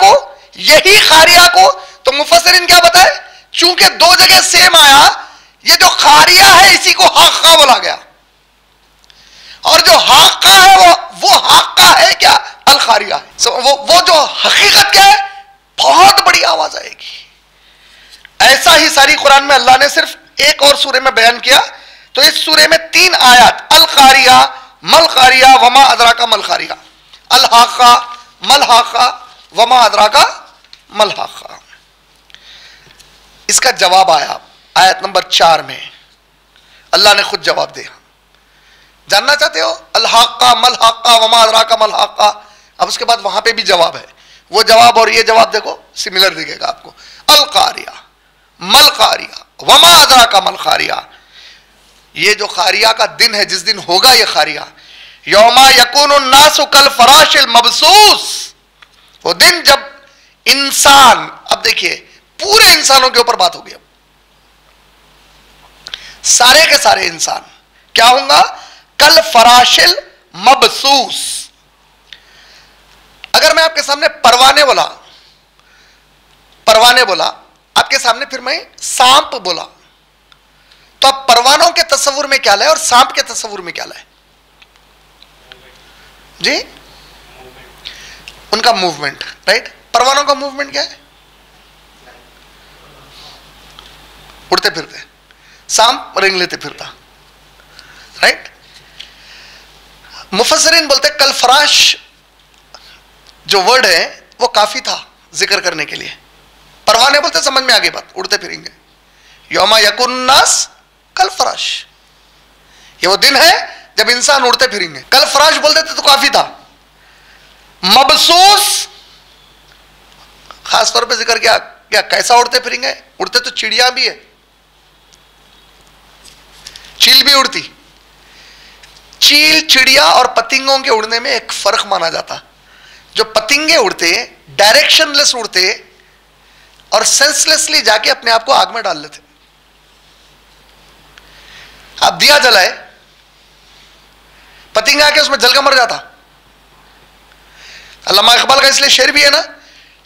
को तो मुफस्सिरीन क्या बताए, चूंकि दो जगह सेम आया, ये जो क़ारिया है इसी को हाक़ा बोला गया, और जो हाक़ा है वो हाक़ा है क्या, अल क़ारिया है। वो जो हकीकत क्या है, बहुत बड़ी आवाज आएगी। ऐसा ही सारी कुरान में अल्लाह ने सिर्फ एक और सूरे में बयान किया। तो इस सूरे में 3 आयत, अल क़ारिया मल क़ारिया वमा अदराका मल क़ारिया, अल हाक़ा मल हाक़ा वमा अदराका मल हाक़ा। इसका जवाब आया आयत नंबर 4 में, अल्लाह ने खुद जवाब दिया। जानना चाहते हो, अल हाक़ा मल हाक़ा वमा अदराका मल हाक़ा। अब उसके बाद वहां पे भी जवाब है, वो जवाब और ये जवाब देखो सिमिलर दिखेगा आपको। अल क़ारिया मल क़ारिया वमा अदराका मल क़ारिया। ये जो क़ारिया का दिन है, जिस दिन होगा ये क़ारिया, यौमा यकूनु नासु कल फराशिल मबसूस, वो दिन जब इंसान, अब देखिए पूरे इंसानों के ऊपर बात होगी, अब सारे के सारे इंसान क्या होंगे, कल फराशिल मबसूस। अगर मैं आपके सामने परवाने बोला आपके सामने, फिर मैं सांप बोला, तो अब परवानों के तस्वुर में क्या लाए और सांप के तस्वुर में क्या लाए जी, उनका मूवमेंट, राइट। परवानों का मूवमेंट क्या है, उड़ते फिरते, सांप रिंग लेते फिरता, राइट। मुफस्सिरीन बोलते कल फराश जो वर्ड है वो काफी था जिक्र करने के लिए। परवाने बोलते समझ में आ गई बात, उड़ते फिरेंगे। यौमा यकुन नास कल फराश, ये वो दिन है जब इंसान उड़ते फिरेंगे। कल फराश बोलते थे तो काफी था। मबसूस खास तौर पे जिक्र किया, क्या कैसा उड़ते फिरेंगे? उड़ते तो चिड़िया भी है, चील भी उड़ती। चील, चिड़िया और पतिंगों के उड़ने में एक फर्क माना जाता। जो पतिंगे उड़ते डायरेक्शनलेस उड़ते और सेंसलेसली जाके अपने आप को आग में डाल लेते। आप दिया जलाए, पतिंगा आके उसमें जलकर मर जाता। अल्लामा इकबाल का इसलिए शेर भी है ना,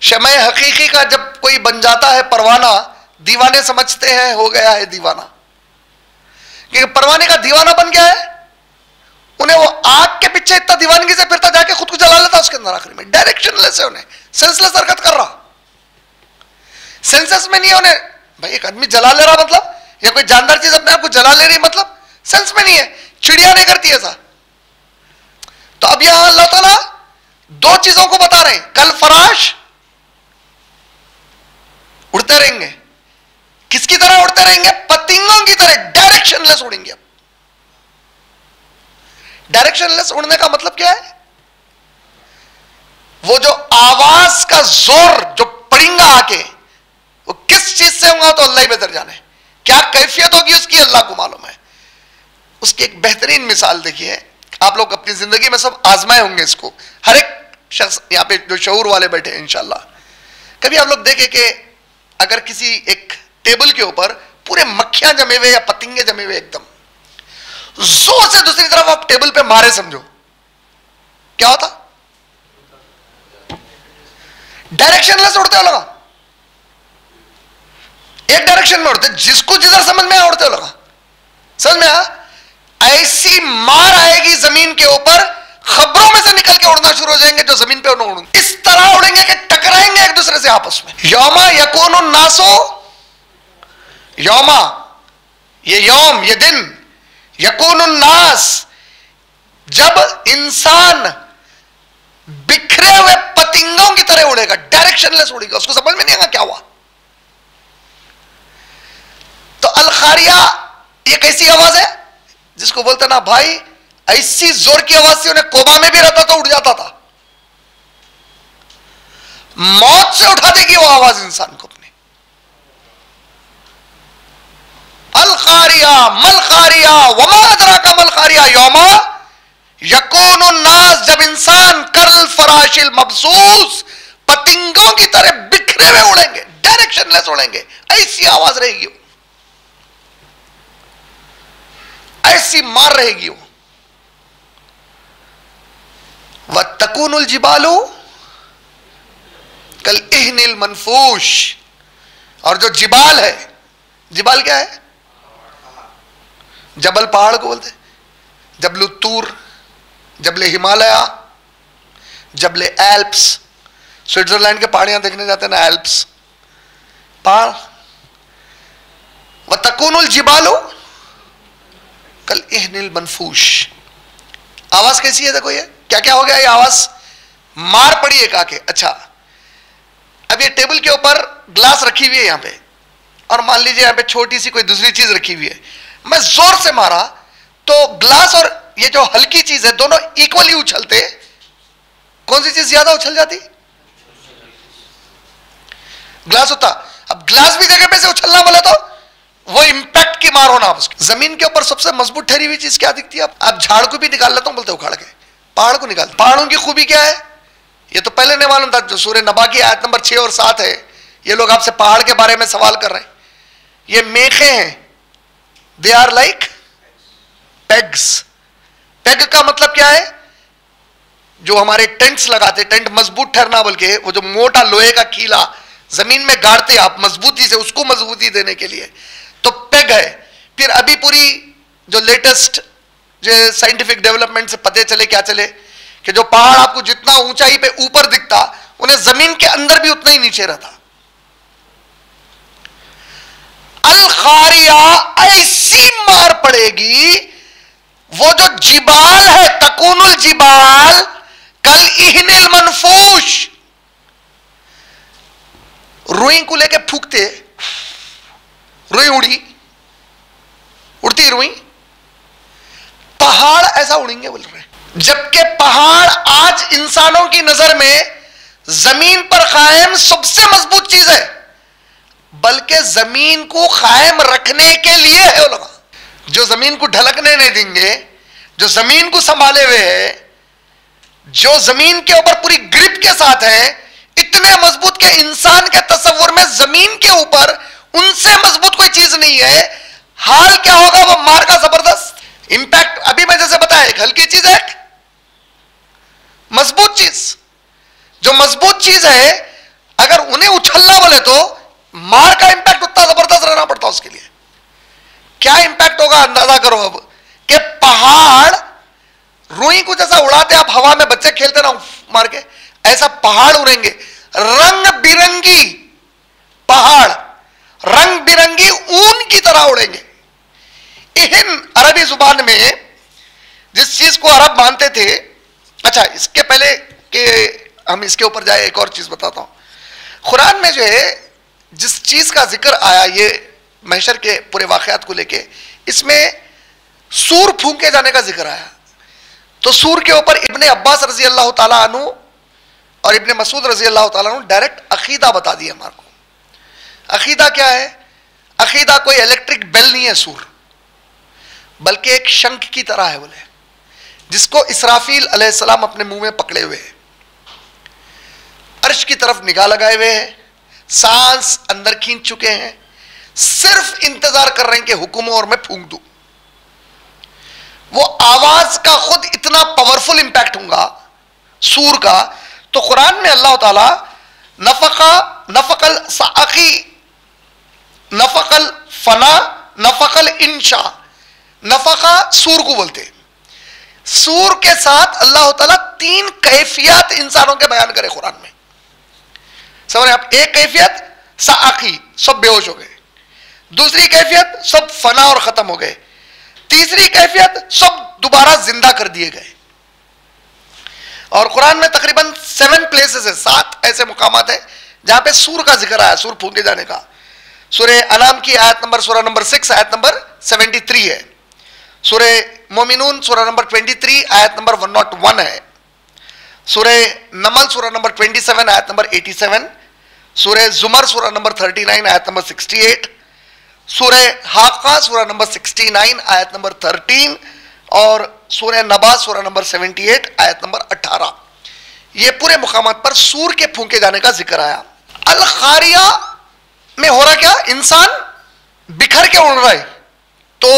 शमे हकीकी का जब कोई बन जाता है परवाना, दीवाने समझते हैं हो गया है दीवाना। क्योंकि परवाने का दीवाना बन गया है, उन्हें वो आग के पीछे इतना दीवानगी से फिरता, जाके खुद को जला लेता उसके अंदर। आखिर में डायरेक्शनलेस है, उन्हें सेंसलेस हरकत कर रहा, सेंसेस में नहीं है उन्हें। भाई एक आदमी जला ले रहा मतलब, या कोई जानदार चीज अपने आप को जला ले रही मतलब, सेंस में नहीं है। चिड़िया नहीं करती ऐसा। तो अब यहां अल्लाह ताला दो चीजों को बता रहे हैं। कल फराश उड़ते रहेंगे, किसकी तरह उड़ते रहेंगे? पतिंगों की तरह डायरेक्शनलेस उड़ेंगे। अब डायरेक्शनलेस उड़ने का मतलब क्या है? वो जो आवाज का जोर जो पड़ेगा आके, वो किस चीज से होगा तो अल्लाह ही बेहतर जाने। क्या कैफियत होगी उसकी, अल्लाह को मालूम है। उसकी एक बेहतरीन मिसाल देखिए, आप लोग अपनी जिंदगी में सब आजमाए होंगे इसको। हर एक शख्स यहां पे जो शऊर वाले बैठे हैं इंशाल्लाह, कभी आप लोग देखे कि अगर किसी एक टेबल के ऊपर पूरे मक्खियां जमे हुए या पतिंगे जमे हुए, एकदम जोर से दूसरी तरफ आप टेबल पे मारे, समझो क्या होता? डायरेक्शनलेस उड़ते हो लगा, एक डायरेक्शन में उड़ते, जिसको जिधर समझ में उड़ते हो लगा। समझ में आ? ऐसी मार आएगी जमीन के ऊपर, खबरों में से निकल के उड़ना शुरू हो जाएंगे जो जमीन पे उड़ेंगे। इस तरह उड़ेंगे कि टकराएंगे एक दूसरे से आपस में। यौमा यकूनुन नासो, यौमा ये यौम ये दिन, यकूनुन नास जब इंसान बिखरे हुए पतिंगों की तरह उड़ेगा, डायरेक्शनलेस उड़ेगा, उसको समझ में नहीं आएगा क्या हुआ। तो अलखारिया ये कैसी आवाज है जिसको बोलते ना भाई, ऐसी जोर की आवाज से उन्हें कोमा में भी रहता तो उड़ जाता था। मौत से उठा देगी वो आवाज इंसान को अपने। अलखारिया मलखारिया वमा अदराका मलखारिया यौमा यकूनुन नास, जब इंसान कल फराशिल मबसूस पतिंगों की तरह बिखरे हुए उड़ेंगे, डायरेक्शनलेस उड़ेंगे। ऐसी आवाज रहेगी वो, ऐसी मार रहेगी वो। वत्तकूनुल जिबालू कल इहनिल मनफूश, और जो जिबाल है, जिबाल क्या है? जबल पहाड़ को बोलते, जबल तूर, जबले हिमालय, जबले एल्प्स। स्विट्जरलैंड के पहाड़ियां देखने जाते हैं ना, एल्प्स पहाड़। वत्तकूनुल जिबालू कल इहनिल मनफूश। आवाज कैसी है देखो, ये क्या क्या हो गया, ये आवाज मार पड़ी एक आके। अच्छा, अब ये टेबल के ऊपर ग्लास रखी हुई है यहां पे, और मान लीजिए यहां पे छोटी सी कोई दूसरी चीज रखी हुई है, मैं जोर से मारा तो ग्लास और ये जो हल्की चीज है दोनों इक्वली उछलते, कौन सी चीज ज्यादा उछल जाती? ग्लास होता। अब ग्लास भी जगह पे से उछलना बोले तो वो इंपैक्ट की मार होना। उसकी जमीन के ऊपर सबसे मजबूत ठहरी हुई चीज क्या दिखती है? अब झाड़ को भी निकाल लेता हूं बोलते उखाड़ के, पहाड़ को निकाल। पहाड़ों की खूबी क्या है ये तो पहले नहीं मालूम था, जो सूरह नबा की आयत नंबर 6 और 7 है। ये लोग आपसे पहाड़ के बारे में सवाल कर रहे हैं। ये मेखे हैं, they are like pegs. Peg का मतलब क्या है? जो हमारे टेंट्स लगाते, टेंट मजबूत ठहरना बोल के, वो जो मोटा लोहे का कीला जमीन में गाड़ते आप मजबूती से, उसको मजबूती देने के लिए, तो पेग है। फिर अभी पूरी जो लेटेस्ट जो साइंटिफिक डेवलपमेंट से पते चले क्या चले कि जो पहाड़ आपको जितना ऊंचाई पे ऊपर दिखता, उन्हें जमीन के अंदर भी उतना ही नीचे रहता। अलखारिया ऐसी मार पड़ेगी, वो जो जिबाल है, तकूनुल जिबाल कल इहनिल मनफूश, रुई को लेके फूकते, रुई उड़ती रुई, पहाड़ ऐसा उड़ेंगे बोल रहे। जबकि पहाड़ आज इंसानों की नजर में जमीन पर कायम सबसे मजबूत चीज है, बल्कि जमीन को कायम रखने के लिए है उलमा। जो जमीन को ढलकने नहीं देंगे, जो जमीन को संभाले हुए है, जो जमीन के ऊपर पूरी ग्रिप के साथ है, इतने मजबूत के इंसान के तस्वुर में जमीन के ऊपर उनसे मजबूत कोई चीज नहीं है। हाल क्या होगा वो मार का जबरदस्त इंपैक्ट। अभी मैं जैसे बताया, एक हल्की चीज है, एक मजबूत चीज। जो मजबूत चीज है अगर उन्हें उछलना बोले तो मार का इंपैक्ट उतना जबरदस्त रहना पड़ता उसके लिए। क्या इंपैक्ट होगा अंदाजा करो अब, कि पहाड़ रुई को जैसा उड़ाते आप हवा में, बच्चे खेलते ना मार के, ऐसा पहाड़ उड़ेंगे। रंग बिरंगी पहाड़, रंग बिरंगी ऊन की तरह उड़ेंगे। इन अरबी जुबान में जिस चीज को अरब मानते थे, अच्छा इसके पहले कि हम इसके ऊपर जाए एक और चीज बताता हूं। कुरान में जो है जिस चीज का जिक्र आया ये महशर के पूरे वाकयात को लेके, इसमें सूर फूंके जाने का जिक्र आया। तो सूर के ऊपर इब्ने अब्बास रजी अल्लाह ताला अन्हु और इब्ने मसूद रजी अल्लाह ताला अन्हु डायरेक्ट अकीदा बता दिया हमारे को। अकीदा क्या है? अकीदा कोई इलेक्ट्रिक बेल नहीं है सूर, बल्कि एक शंख की तरह है बोले, जिसको इसराफील अलैहिस्सलाम अपने मुंह में पकड़े हुए हैं, अर्श की तरफ निगाह लगाए हुए हैं, सांस अंदर खींच चुके हैं, सिर्फ इंतजार कर रहे हैं कि हुक्म हो और मैं फूंक दूं। वो आवाज का खुद इतना पावरफुल इंपैक्ट होगा सूर का। तो कुरान में अल्लाह ताला नफकल साकी, नफकल फना, नफकल इंशा, नफका सूर को बोलते हैं। सूर के साथ अल्लाह ताला तीन कैफियत इंसानों के बयान करे कुरान में। समझ आप? एक कैफियत साकी, सब बेहोश हो गए। दूसरी कैफियत सब फना और खत्म हो गए। तीसरी कैफियत सब दोबारा जिंदा कर दिए गए। और कुरान में तकरीबन 7 प्लेसेस है, 7 ऐसे मुकामात है जहां पे सूर का जिक्र आया, सूर फूंके जाने का। सूरह अनाम की आयत नंबर, सूरह नंबर 6 आयत नंबर 73 है। सूरह मोमिनून सूरह नंबर 23 आयत नंबर 101 है। सूरह नमल सूरह नंबर 27 आयत नंबर 87। सूरह जुमर सूरह नंबर 39 आयत नंबर 68। सूरह हाक़ा सूरह नंबर 69 आयत नंबर 13 और सूरह नबा सूरह नंबर 78 आयत नंबर 18। ये पूरे मुकामात पर सूर के फूंके जाने का जिक्र आया। अल खारिया में हो रहा क्या? इंसान बिखर के उड़ रहा है। तो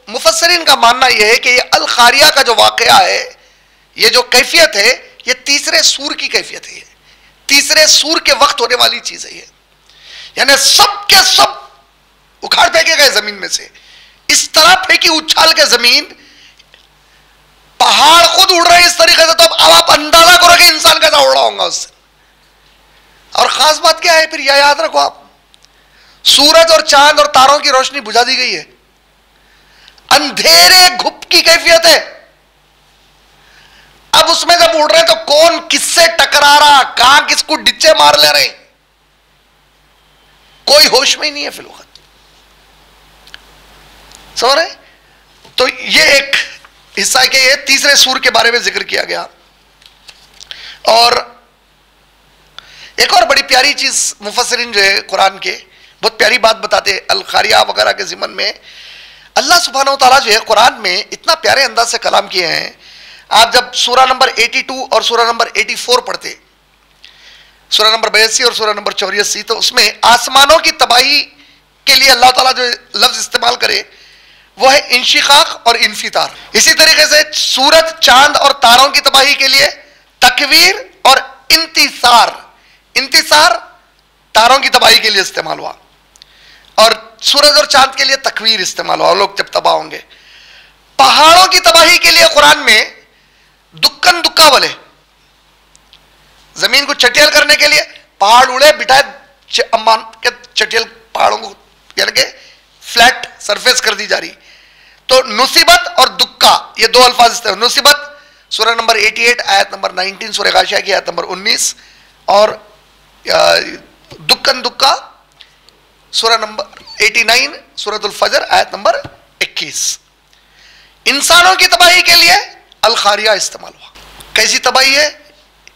मुफस्सिरीन का मानना यह है कि ये अल खारिया का जो वाकया है, ये जो कैफियत है, ये तीसरे सूर की कैफियत है। तीसरे सूर के वक्त होने वाली चीज है ये। यानी सब के सब उखाड़ फेंके गए जमीन में से, इस तरह फेंकी उछाल के जमीन, पहाड़ खुद उड़ रहे हैं इस तरीके से। तो अब आप अंदाजा करो कि इंसान कैसा उड़ रहा होगा उससे। और खास बात क्या है फिर, यह याद रखो आप, सूरज और चांद और तारों की रोशनी बुझा दी गई है। अंधेरे घुप की कैफियत है। अब उसमें जब उड़ रहे तो कौन किससे टकरा रहा, कहां किसको डिच्चे मार ले रहे, कोई होश में ही नहीं है फिलहाल। समझ रहे? तो ये एक हिस्सा के ये तीसरे सूर के बारे में जिक्र किया गया। और एक और बड़ी प्यारी चीज मुफस्सिरीन जो है कुरान के बहुत प्यारी बात बताते हैं अल खारिया वगैरह के ज़िमन में। अल्लाह सुब्हानहू तआला जो है कुरान में इतना प्यारे अंदाज से कलाम किए हैं। आप जब सूरा नंबर 82 और सूरा नंबर 84 पढ़ते, सूरा नंबर 82 और सूरा नंबर 84, तो उसमें आसमानों की तबाही के लिए अल्लाह ताला जो लफ्ज इस्तेमाल करे वो है इंशिकाक और इन्फितार। इसी तरीके से सूरज, चांद और तारों की तबाही के लिए तकवीर और इंतिसार, इंतिसार तारों की तबाही के लिए इस्तेमाल हुआ और सूरज और चांद के लिए तकवीर इस्तेमाल हुआ, लोग जब तबाह होंगे। पहाड़ों की तबाही के लिए कुरान में दुक्कन दुक्का बोले, जमीन को चटियल करने के लिए पहाड़ उड़े बिठाए अम्बान के चटियल पहाड़ों को, यानी कि फ्लैट सरफेस कर दी जा रही। तो नुसीबत और दुक्का ये दो अल्फाज इस्तेमाल। नुसीबत सूरह नंबर 88 आयत नंबर 19, सूरह गाशिया की आयत नंबर 19, और दुक्कन दुक्का, सूरह नंबर 89, सूरतुल फजर, आयत नंबर 21। इंसानों की तबाही के लिए अल खारिया इस्तेमाल हुआ। कैसी तबाही है?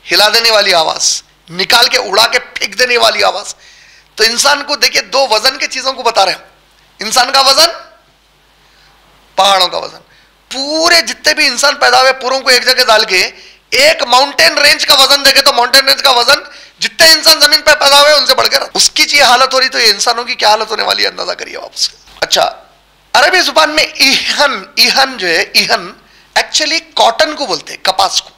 हिला देने वाली आवाज, निकाल के उड़ा के फेंक देने वाली आवाज। तो इंसान को देखिए, दो वजन की चीजों को बता रहे हैं। इंसान का वजन, पहाड़ों का वजन। पूरे जितने भी इंसान पैदा हुए पूरों को एक जगह डाल के एक माउंटेन रेंज का वजन देखे तो माउंटेन रेंज का वजन जितने इंसान जमीन पर पैदा हुए उनसे बढ़कर उसकी ये हालत हो रही, तो ये इंसानों की क्या हालत होने वाली है, अंदाजा करिए वापस। अच्छा, अरबी जुबान में ईहन, ईहन जो है, ईहन एक्चुअली कॉटन को बोलते हैं, कपास को।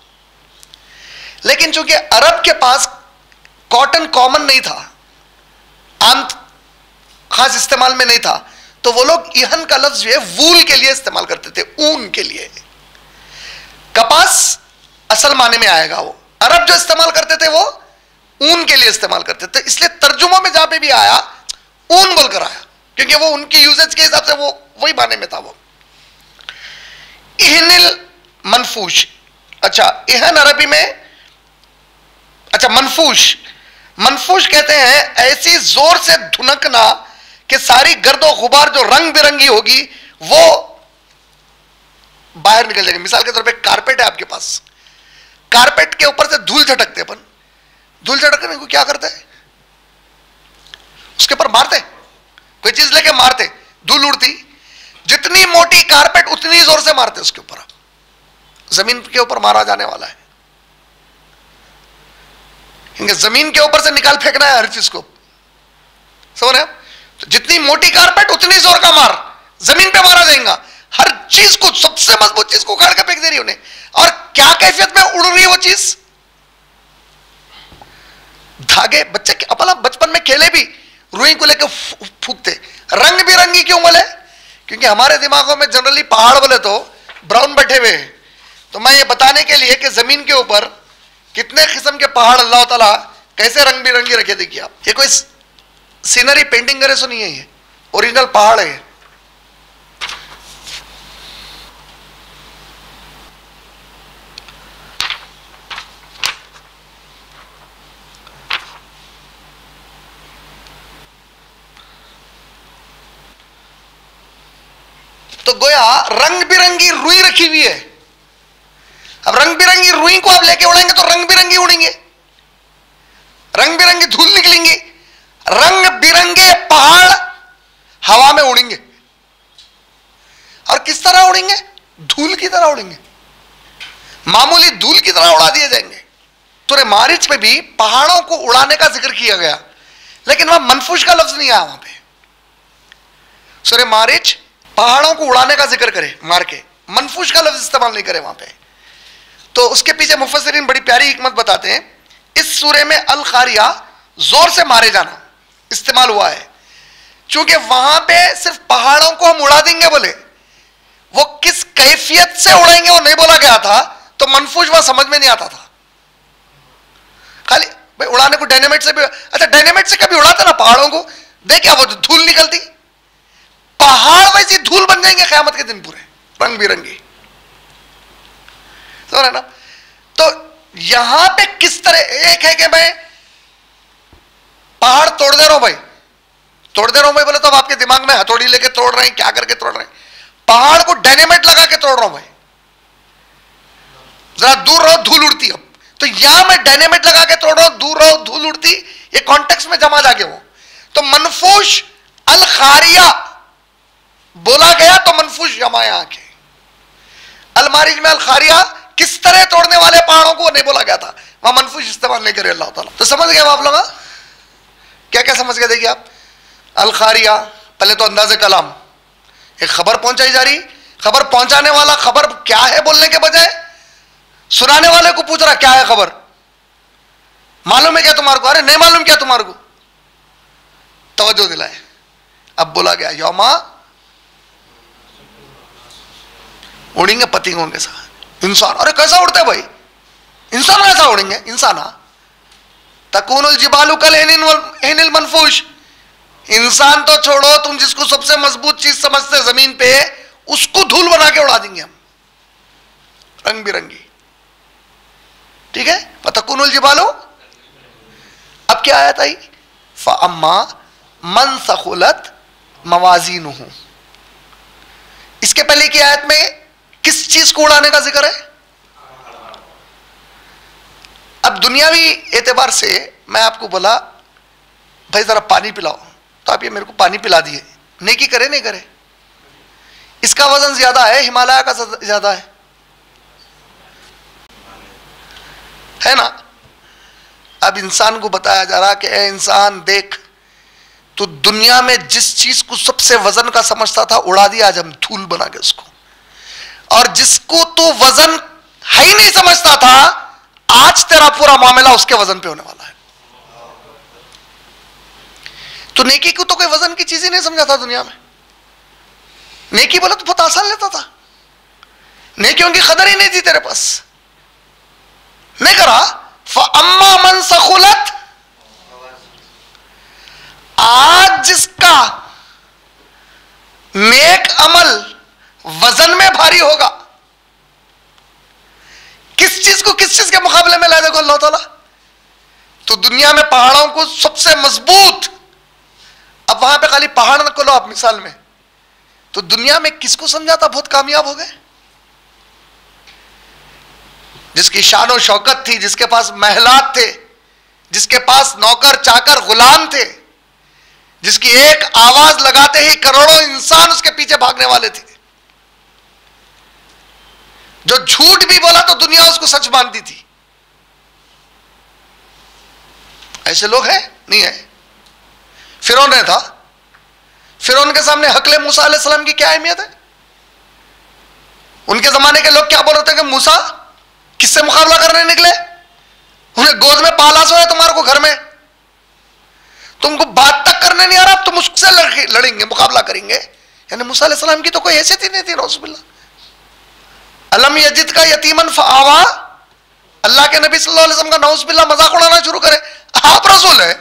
लेकिन चूंकि अरब के पास कॉटन कॉमन नहीं था, आम खास इस्तेमाल में नहीं था, तो वो लोग ईहन का लफ्ज जो है वूल के लिए इस्तेमाल करते थे, ऊन के लिए। कपास असल माने में आएगा, वो अरब जो इस्तेमाल करते थे वो ऊन के लिए इस्तेमाल करते थे। इसलिए तर्जुमों में जहां पे भी आया ऊन बोलकर आया, क्योंकि वो उनकी यूजेज के हिसाब से वो वही माने में था वो। इहनिल मनफूश, अच्छा इहन अरबी में, अच्छा मनफूश, मनफूश कहते हैं ऐसी जोर से धुनकना कि सारी गर्दो गुबार जो रंग बिरंगी होगी वो बाहर निकल जाएगी। मिसाल के तौर पे कारपेट है आपके पास, कारपेट के ऊपर से धूल झटकते, अपन धूल झटकने को क्या करते हैं? उसके ऊपर मारते, कोई चीज लेके मारते, धूल उड़ती। जितनी मोटी कारपेट उतनी जोर से मारते उसके ऊपर। आप जमीन के ऊपर मारा जाने वाला है, क्योंकि जमीन के ऊपर से निकाल फेंकना है हर चीज को, समझ रहे हैं? तो जितनी मोटी कारपेट उतनी जोर का मार, जमीन पे मारा जाएगा। हर चीज को, सबसे मजबूत चीज को उखाड़ के फेंक दे रही उन्हें, और क्या कैफियत में उड़ रही है वो चीज? धागे, बच्चे अपना बचपन में खेले भी रुई को लेकर फूकते, रंग बिरंगी क्यों बोले? क्योंकि हमारे दिमागों में जनरली पहाड़ बोले तो ब्राउन बैठे हुए हैं। तो मैं ये बताने के लिए कि जमीन के ऊपर कितने किस्म के पहाड़ अल्लाह ताला कैसे रंग बिरंगी रखे, देखिए आप। ये कोई सीनरी पेंटिंग करे सुनिए, ये ओरिजिनल पहाड़ है। तो गोया रंग बिरंगी रुई रखी हुई है। अब रंग बिरंगी रुई को आप लेके उड़ेंगे तो रंग बिरंगी उड़ेंगे, रंग बिरंगी धूल निकलेंगी, रंग बिरंगे पहाड़ हवा में उड़ेंगे। और किस तरह उड़ेंगे? धूल की तरह उड़ेंगे, मामूली धूल की तरह उड़ा दिए जाएंगे। सूरह मारिज में भी पहाड़ों को उड़ाने का जिक्र किया गया, लेकिन वहां मनफूश का लफ्ज नहीं आया। वहां पे सूरह मारिज पहाड़ों को उड़ाने का जिक्र करे, मार के, मनफूश का लफ्ज इस्तेमाल नहीं करे वहां पे। तो उसके पीछे मुफस्सिरीन बड़ी प्यारी हिकमत बताते हैं। इस सूरे में अल खारिया, जोर से मारे जाना इस्तेमाल हुआ है, चूंकि वहां पे सिर्फ पहाड़ों को हम उड़ा देंगे बोले, वो किस कैफियत से उड़ाएंगे वो नहीं बोला गया था, तो मनफूश वहां समझ में नहीं आता था। खाली भाई उड़ाने को डायनेमाइट से भी, अच्छा डायनेमाइट से कभी उड़ाते ना पहाड़ों को, देखिए वो धूल निकलती, पहाड़ वैसी धूल बन जाएंगे क़यामत के दिन पूरे रंग बिरंगी, समझ रहे ना? तो यहां पे किस तरह, एक है कि मैं पहाड़ तोड़ दे रहा हूं भाई, तोड़ दे रहा हूं भाई बोले तो अब आपके दिमाग में हथौड़ी लेके तोड़ रहे हैं, क्या करके तोड़ रहे हैं? पहाड़ को डायनेमाइट लगा के तोड़ रहा हूं भाई, जरा दूर रहो धूल उड़ती। अब तो यहां मैं डायनेमाइट लगा के तोड़ रहा हूं, दूर रहो धूल उड़ती, ये कॉन्टेक्स्ट में जमा जाके वो। तो मनफूश अल खारिया बोला गया तो मनफूश जमाया आके। अल मारिज में अल खारिया किस तरह तोड़ने वाले पहाड़ों को नहीं बोला गया था, वहां मनफूश इस्तेमाल नहीं करे अल्लाह ताला। तो समझ गए आप लोग? क्या क्या समझ गए? देखिए आप, अल खारिया, पहले तो अंदाज़े कलाम, एक खबर पहुंचाई जा रही, खबर पहुंचाने वाला खबर क्या है बोलने के बजाय सुनाने वाले को पूछ रहा क्या है खबर, मालूम है क्या तुम्हारे को? अरे नहीं मालूम क्या तुम्हारे को? तवज्जो दिलाए। अब बोला गया यौमा उड़ेंगे पतंगों के साथ इंसान। अरे कैसा उड़ते भाई इंसान? कैसा उड़ेंगे इंसान? तकूनुल जिबालु कल हिनिल मनफूश। इंसान तो छोड़ो, तुम जिसको सबसे मजबूत चीज समझते जमीन पे, उसको धूल बना के उड़ा देंगे हम, रंग बिरंगी। ठीक है? तकूनुल जिबालु। अब क्या आयत आई? फ़अम्मा मन सखुलत मवाज़ीनुहु। इसके पहले की आयत में किस चीज को उड़ाने का जिक्र है? अब दुनियावी एतबार से मैं आपको बोला भाई जरा पानी पिलाओ, तो आप ये मेरे को पानी पिला दिए, नेकी करे नहीं करे? इसका वजन ज्यादा है हिमालय का ज्यादा है ना? अब इंसान को बताया जा रहा कि ए इंसान देख, तो दुनिया में जिस चीज को सबसे वजन का समझता था उड़ा दिया आज हम धूल बना के उसको, और जिसको तो वजन है ही नहीं समझता था आज तेरा पूरा मामला उसके वजन पे होने वाला है। तो नेकी को तो कोई वजन की चीज ही नहीं समझा था दुनिया में। नेकी बोला तो बहुत आसान लेता था, नेकियों की कदर ही नहीं थी तेरे पास, नहीं करा। फ़अम्मा मन सखुलत, आज जिसका नेक अमल वजन में भारी होगा, किस चीज को किस चीज के मुकाबले में ला देगा अल्लाह ताला? तो दुनिया में पहाड़ों को सबसे मजबूत, अब वहां पे खाली पहाड़ न को लो आप मिसाल में, तो दुनिया में किसको समझा था बहुत कामयाब हो गए? जिसकी शान और शौकत थी, जिसके पास महलात थे, जिसके पास नौकर चाकर गुलाम थे, जिसकी एक आवाज लगाते ही करोड़ों इंसान उसके पीछे भागने वाले थे, जो झूठ भी बोला तो दुनिया उसको सच मानती थी। ऐसे लोग हैं? नहीं है। फिरौन ने था, फिरौन के सामने हकले मूसा अलैहिस्सलाम की क्या अहमियत है? उनके जमाने के लोग क्या बोल रहे थे कि मूसा किससे मुकाबला करने निकले? उन्हें गोद में पाला सो है तुम्हारे को घर में, तुमको बात तक करने नहीं आ रहा, तुम उससे लड़ेंगे, मुकाबला करेंगे। यानी मूसा अलैहिस्सलाम की तो कोई हैसियत ही नहीं थी। नौजुबिल्लाह। अलम यजिद का यतीमन फआवा, अल्लाह के नबी सल्लल्लाहु अलैहि वसल्लम का नौजुबिल्लाह मजाक उड़ाना शुरू करे। आप रसूल है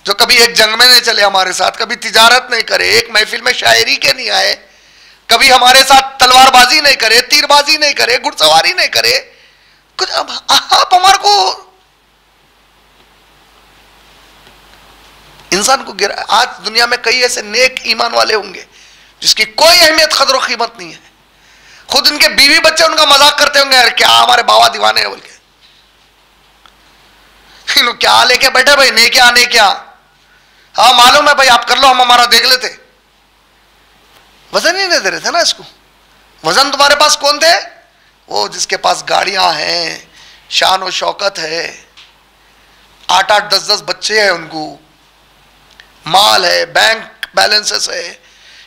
जो कभी एक जंग में नहीं चले हमारे साथ, कभी तिजारत नहीं करे, एक महफिल में शायरी के नहीं आए, कभी हमारे साथ तलवारबाजी नहीं करे, तीरबाजी नहीं करे, घुड़सवारी नहीं करे कुछ। आप हमारे को इंसान को गिरा। आज दुनिया में कई ऐसे नेक ईमान वाले होंगे जिसकी कोई अहमियत कदर और कीमत नहीं है। खुद उनके बीवी बच्चे उनका मजाक करते होंगे, यार क्या हमारे बाबा दीवाने हैं बोल के, क्या लेके बैठे भाई, ने क्या, हाँ मालूम है भाई, आप कर लो, हम हमारा देख लेते। वजन ही नहीं दे रहे थे ना इसको। वजन तुम्हारे पास कौन थे? वो जिसके पास गाड़ियां हैं, शान और शौकत है, 8-8, 10-10 बच्चे हैं, उनको माल है, बैंक बैलेंसेस है,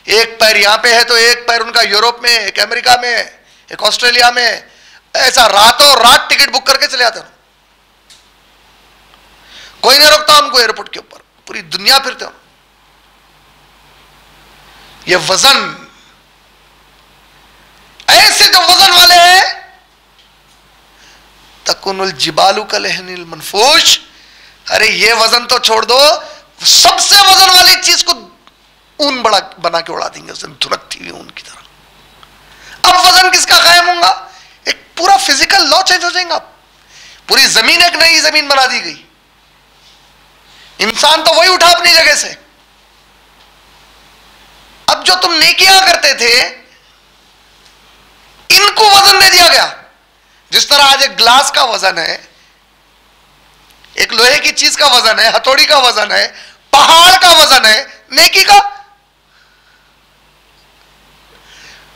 एक पैर यहां पे है तो एक पैर उनका यूरोप में, एक अमेरिका में, एक ऑस्ट्रेलिया में, ऐसा रातों रात टिकट बुक करके चले आते हैं। कोई नहीं रोकता उनको एयरपोर्ट के ऊपर, पूरी दुनिया फिरते हो। ये वजन, ऐसे जो वजन वाले हैं, तकुनुल जिबालु कलहनिल मनफूश। अरे ये वजन तो छोड़ दो, सबसे वजन वाली चीज को ऊन बड़ा बना के उड़ा देंगे, उसने धुनकती हुई ऊन की तरह। अब वजन किसका कायम होगा? एक पूरा फिजिकल लॉ चेंज हो जाएगा। पूरी जमीन एक नई जमीन बना दी गई, इंसान तो वही उठा अपनी जगह से। अब जो तुम नेकियां करते थे इनको वजन दे दिया गया। जिस तरह आज एक ग्लास का वजन है, एक लोहे की चीज का वजन है, हथौड़ी का वजन है, पहाड़ का वजन है, नेकी का।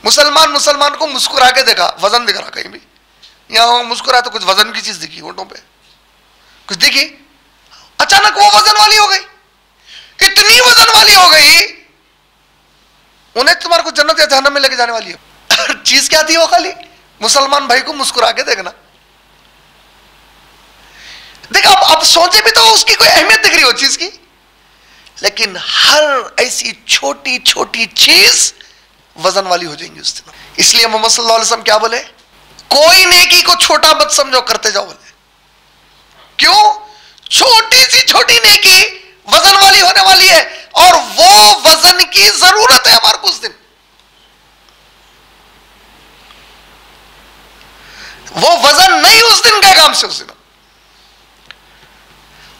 मुसलमान को मुस्कुरा के देखा, वजन दिख रहा कहीं भी, यहां मुस्कुरा तो कुछ वजन की चीज दिखी, होठों पे कुछ दिखी, अचानक वो वजन वाली हो गई। इतनी वजन वाली हो गई, उन्हें तुम्हारे को जन्नत या जहन्नम में लेके जाने वाली है। चीज क्या थी वो? खाली मुसलमान भाई को मुस्कुरा के देखना। देख अब सोचे भी तो उसकी कोई अहमियत दिख रही हो चीज की, लेकिन हर ऐसी छोटी छोटी चीज वजन वाली हो जाएंगी उस दिन। इसलिए मोहम्मद सल्लल्लाहु अलैहि वसल्लम क्या बोले? कोई नेकी को छोटा मत समझो, करते जाओ बोले। क्यों? छोटी सी छोटी नेकी वजन वाली होने वाली है, और वो वजन की जरूरत है हमारे को उस दिन। वो वजन नहीं उस दिन के काम से। उस दिन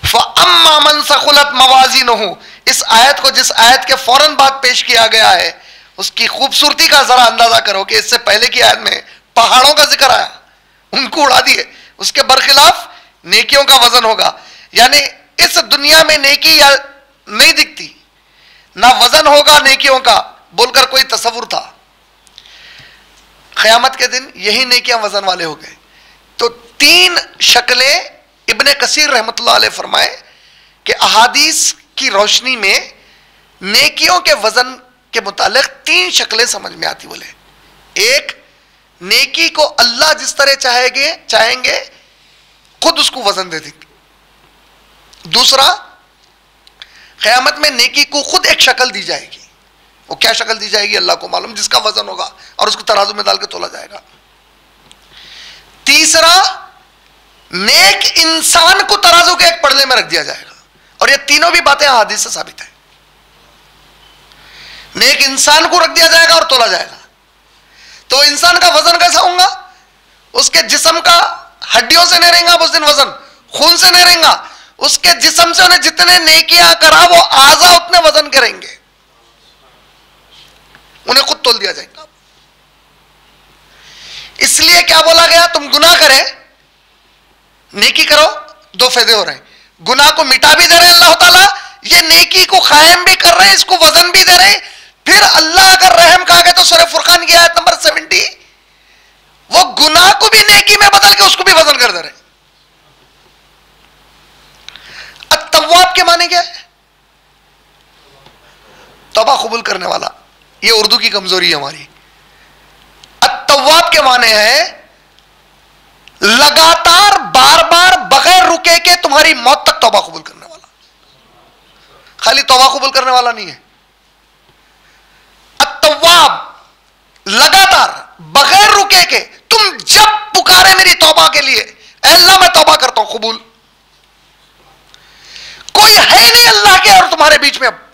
फअम्मा मन मन सखुलत मवाज़िनुहु, इस आयत को जिस आयत के फौरन बाद पेश किया गया है उसकी खूबसूरती का जरा अंदाजा करो कि इससे पहले की आयत में पहाड़ों का जिक्र आया, उनको उड़ा दिए, उसके बरखिलाफ नेकियों का वजन होगा। यानी इस दुनिया में नेकी या नहीं दिखती, ना वजन होगा नेकियों का बोलकर कोई तसव्वुर था, क़यामत के दिन यही नेकियां वजन वाले हो गए। तो तीन शक्लें इब्ने कसीर रहमतुल्लाह अलैह फरमाए कि अहादीस की रोशनी में नेकियों के वजन के मुतालिक तीन शक्लें समझ में आती। बोले, एक, नेकी को अल्लाह जिस तरह चाहेंगे खुद उसको वजन दे देंगे। दूसरा, क़यामत में नेकी को खुद एक शक्ल दी जाएगी, वो क्या शक्ल दी जाएगी अल्लाह को मालूम, जिसका वजन होगा और उसको तराजू में डाल के तोला जाएगा। तीसरा, नेक इंसान को तराजू के एक पड़ले में रख दिया जाएगा, और ये तीनों भी बातें हदीस से साबित है। नेक इंसान को रख दिया जाएगा और तोला जाएगा, तो इंसान का वजन कैसा होगा? उसके जिस्म का हड्डियों से नहीं रहेगा उस दिन वजन, खून से नहीं रहेगा, उसके जिस्म से उन्हें जितने नेकियां करा वो आजा उतने वजन करेंगे, उन्हें खुद तोल दिया जाएगा। इसलिए क्या बोला गया, तुम गुनाह करें, नेकी करो, दो फायदे हो रहे हैं, गुनाह को मिटा भी दे रहे हैं अल्लाह ताला, ये नेकी को कायम भी कर रहे हैं, इसको वजन भी दे रहे हैं। फिर अल्लाह अगर रहम कहा गया तो सूरह फुरकान की आयत नंबर 70, वो गुनाह को भी नेकी में बदल के उसको भी वजन कर दे रहे हैं। अत-तव्वाब के माने क्या है? तौबा कबूल करने वाला, ये उर्दू की कमजोरी है हमारी। अत-तव्वाब के माने है लगातार बार बार बगैर रुके के तुम्हारी मौत तक तौबा कबूल करने वाला, खाली तौबा कबूल करने वाला नहीं है। अत-तव्वाब लगातार बगैर रुके के, तुम जब पुकारे मेरी तौबा के लिए, अल्लाह मैं तौबा करता हूं, कबूल। कोई है नहीं अल्लाह के और तुम्हारे बीच में, अब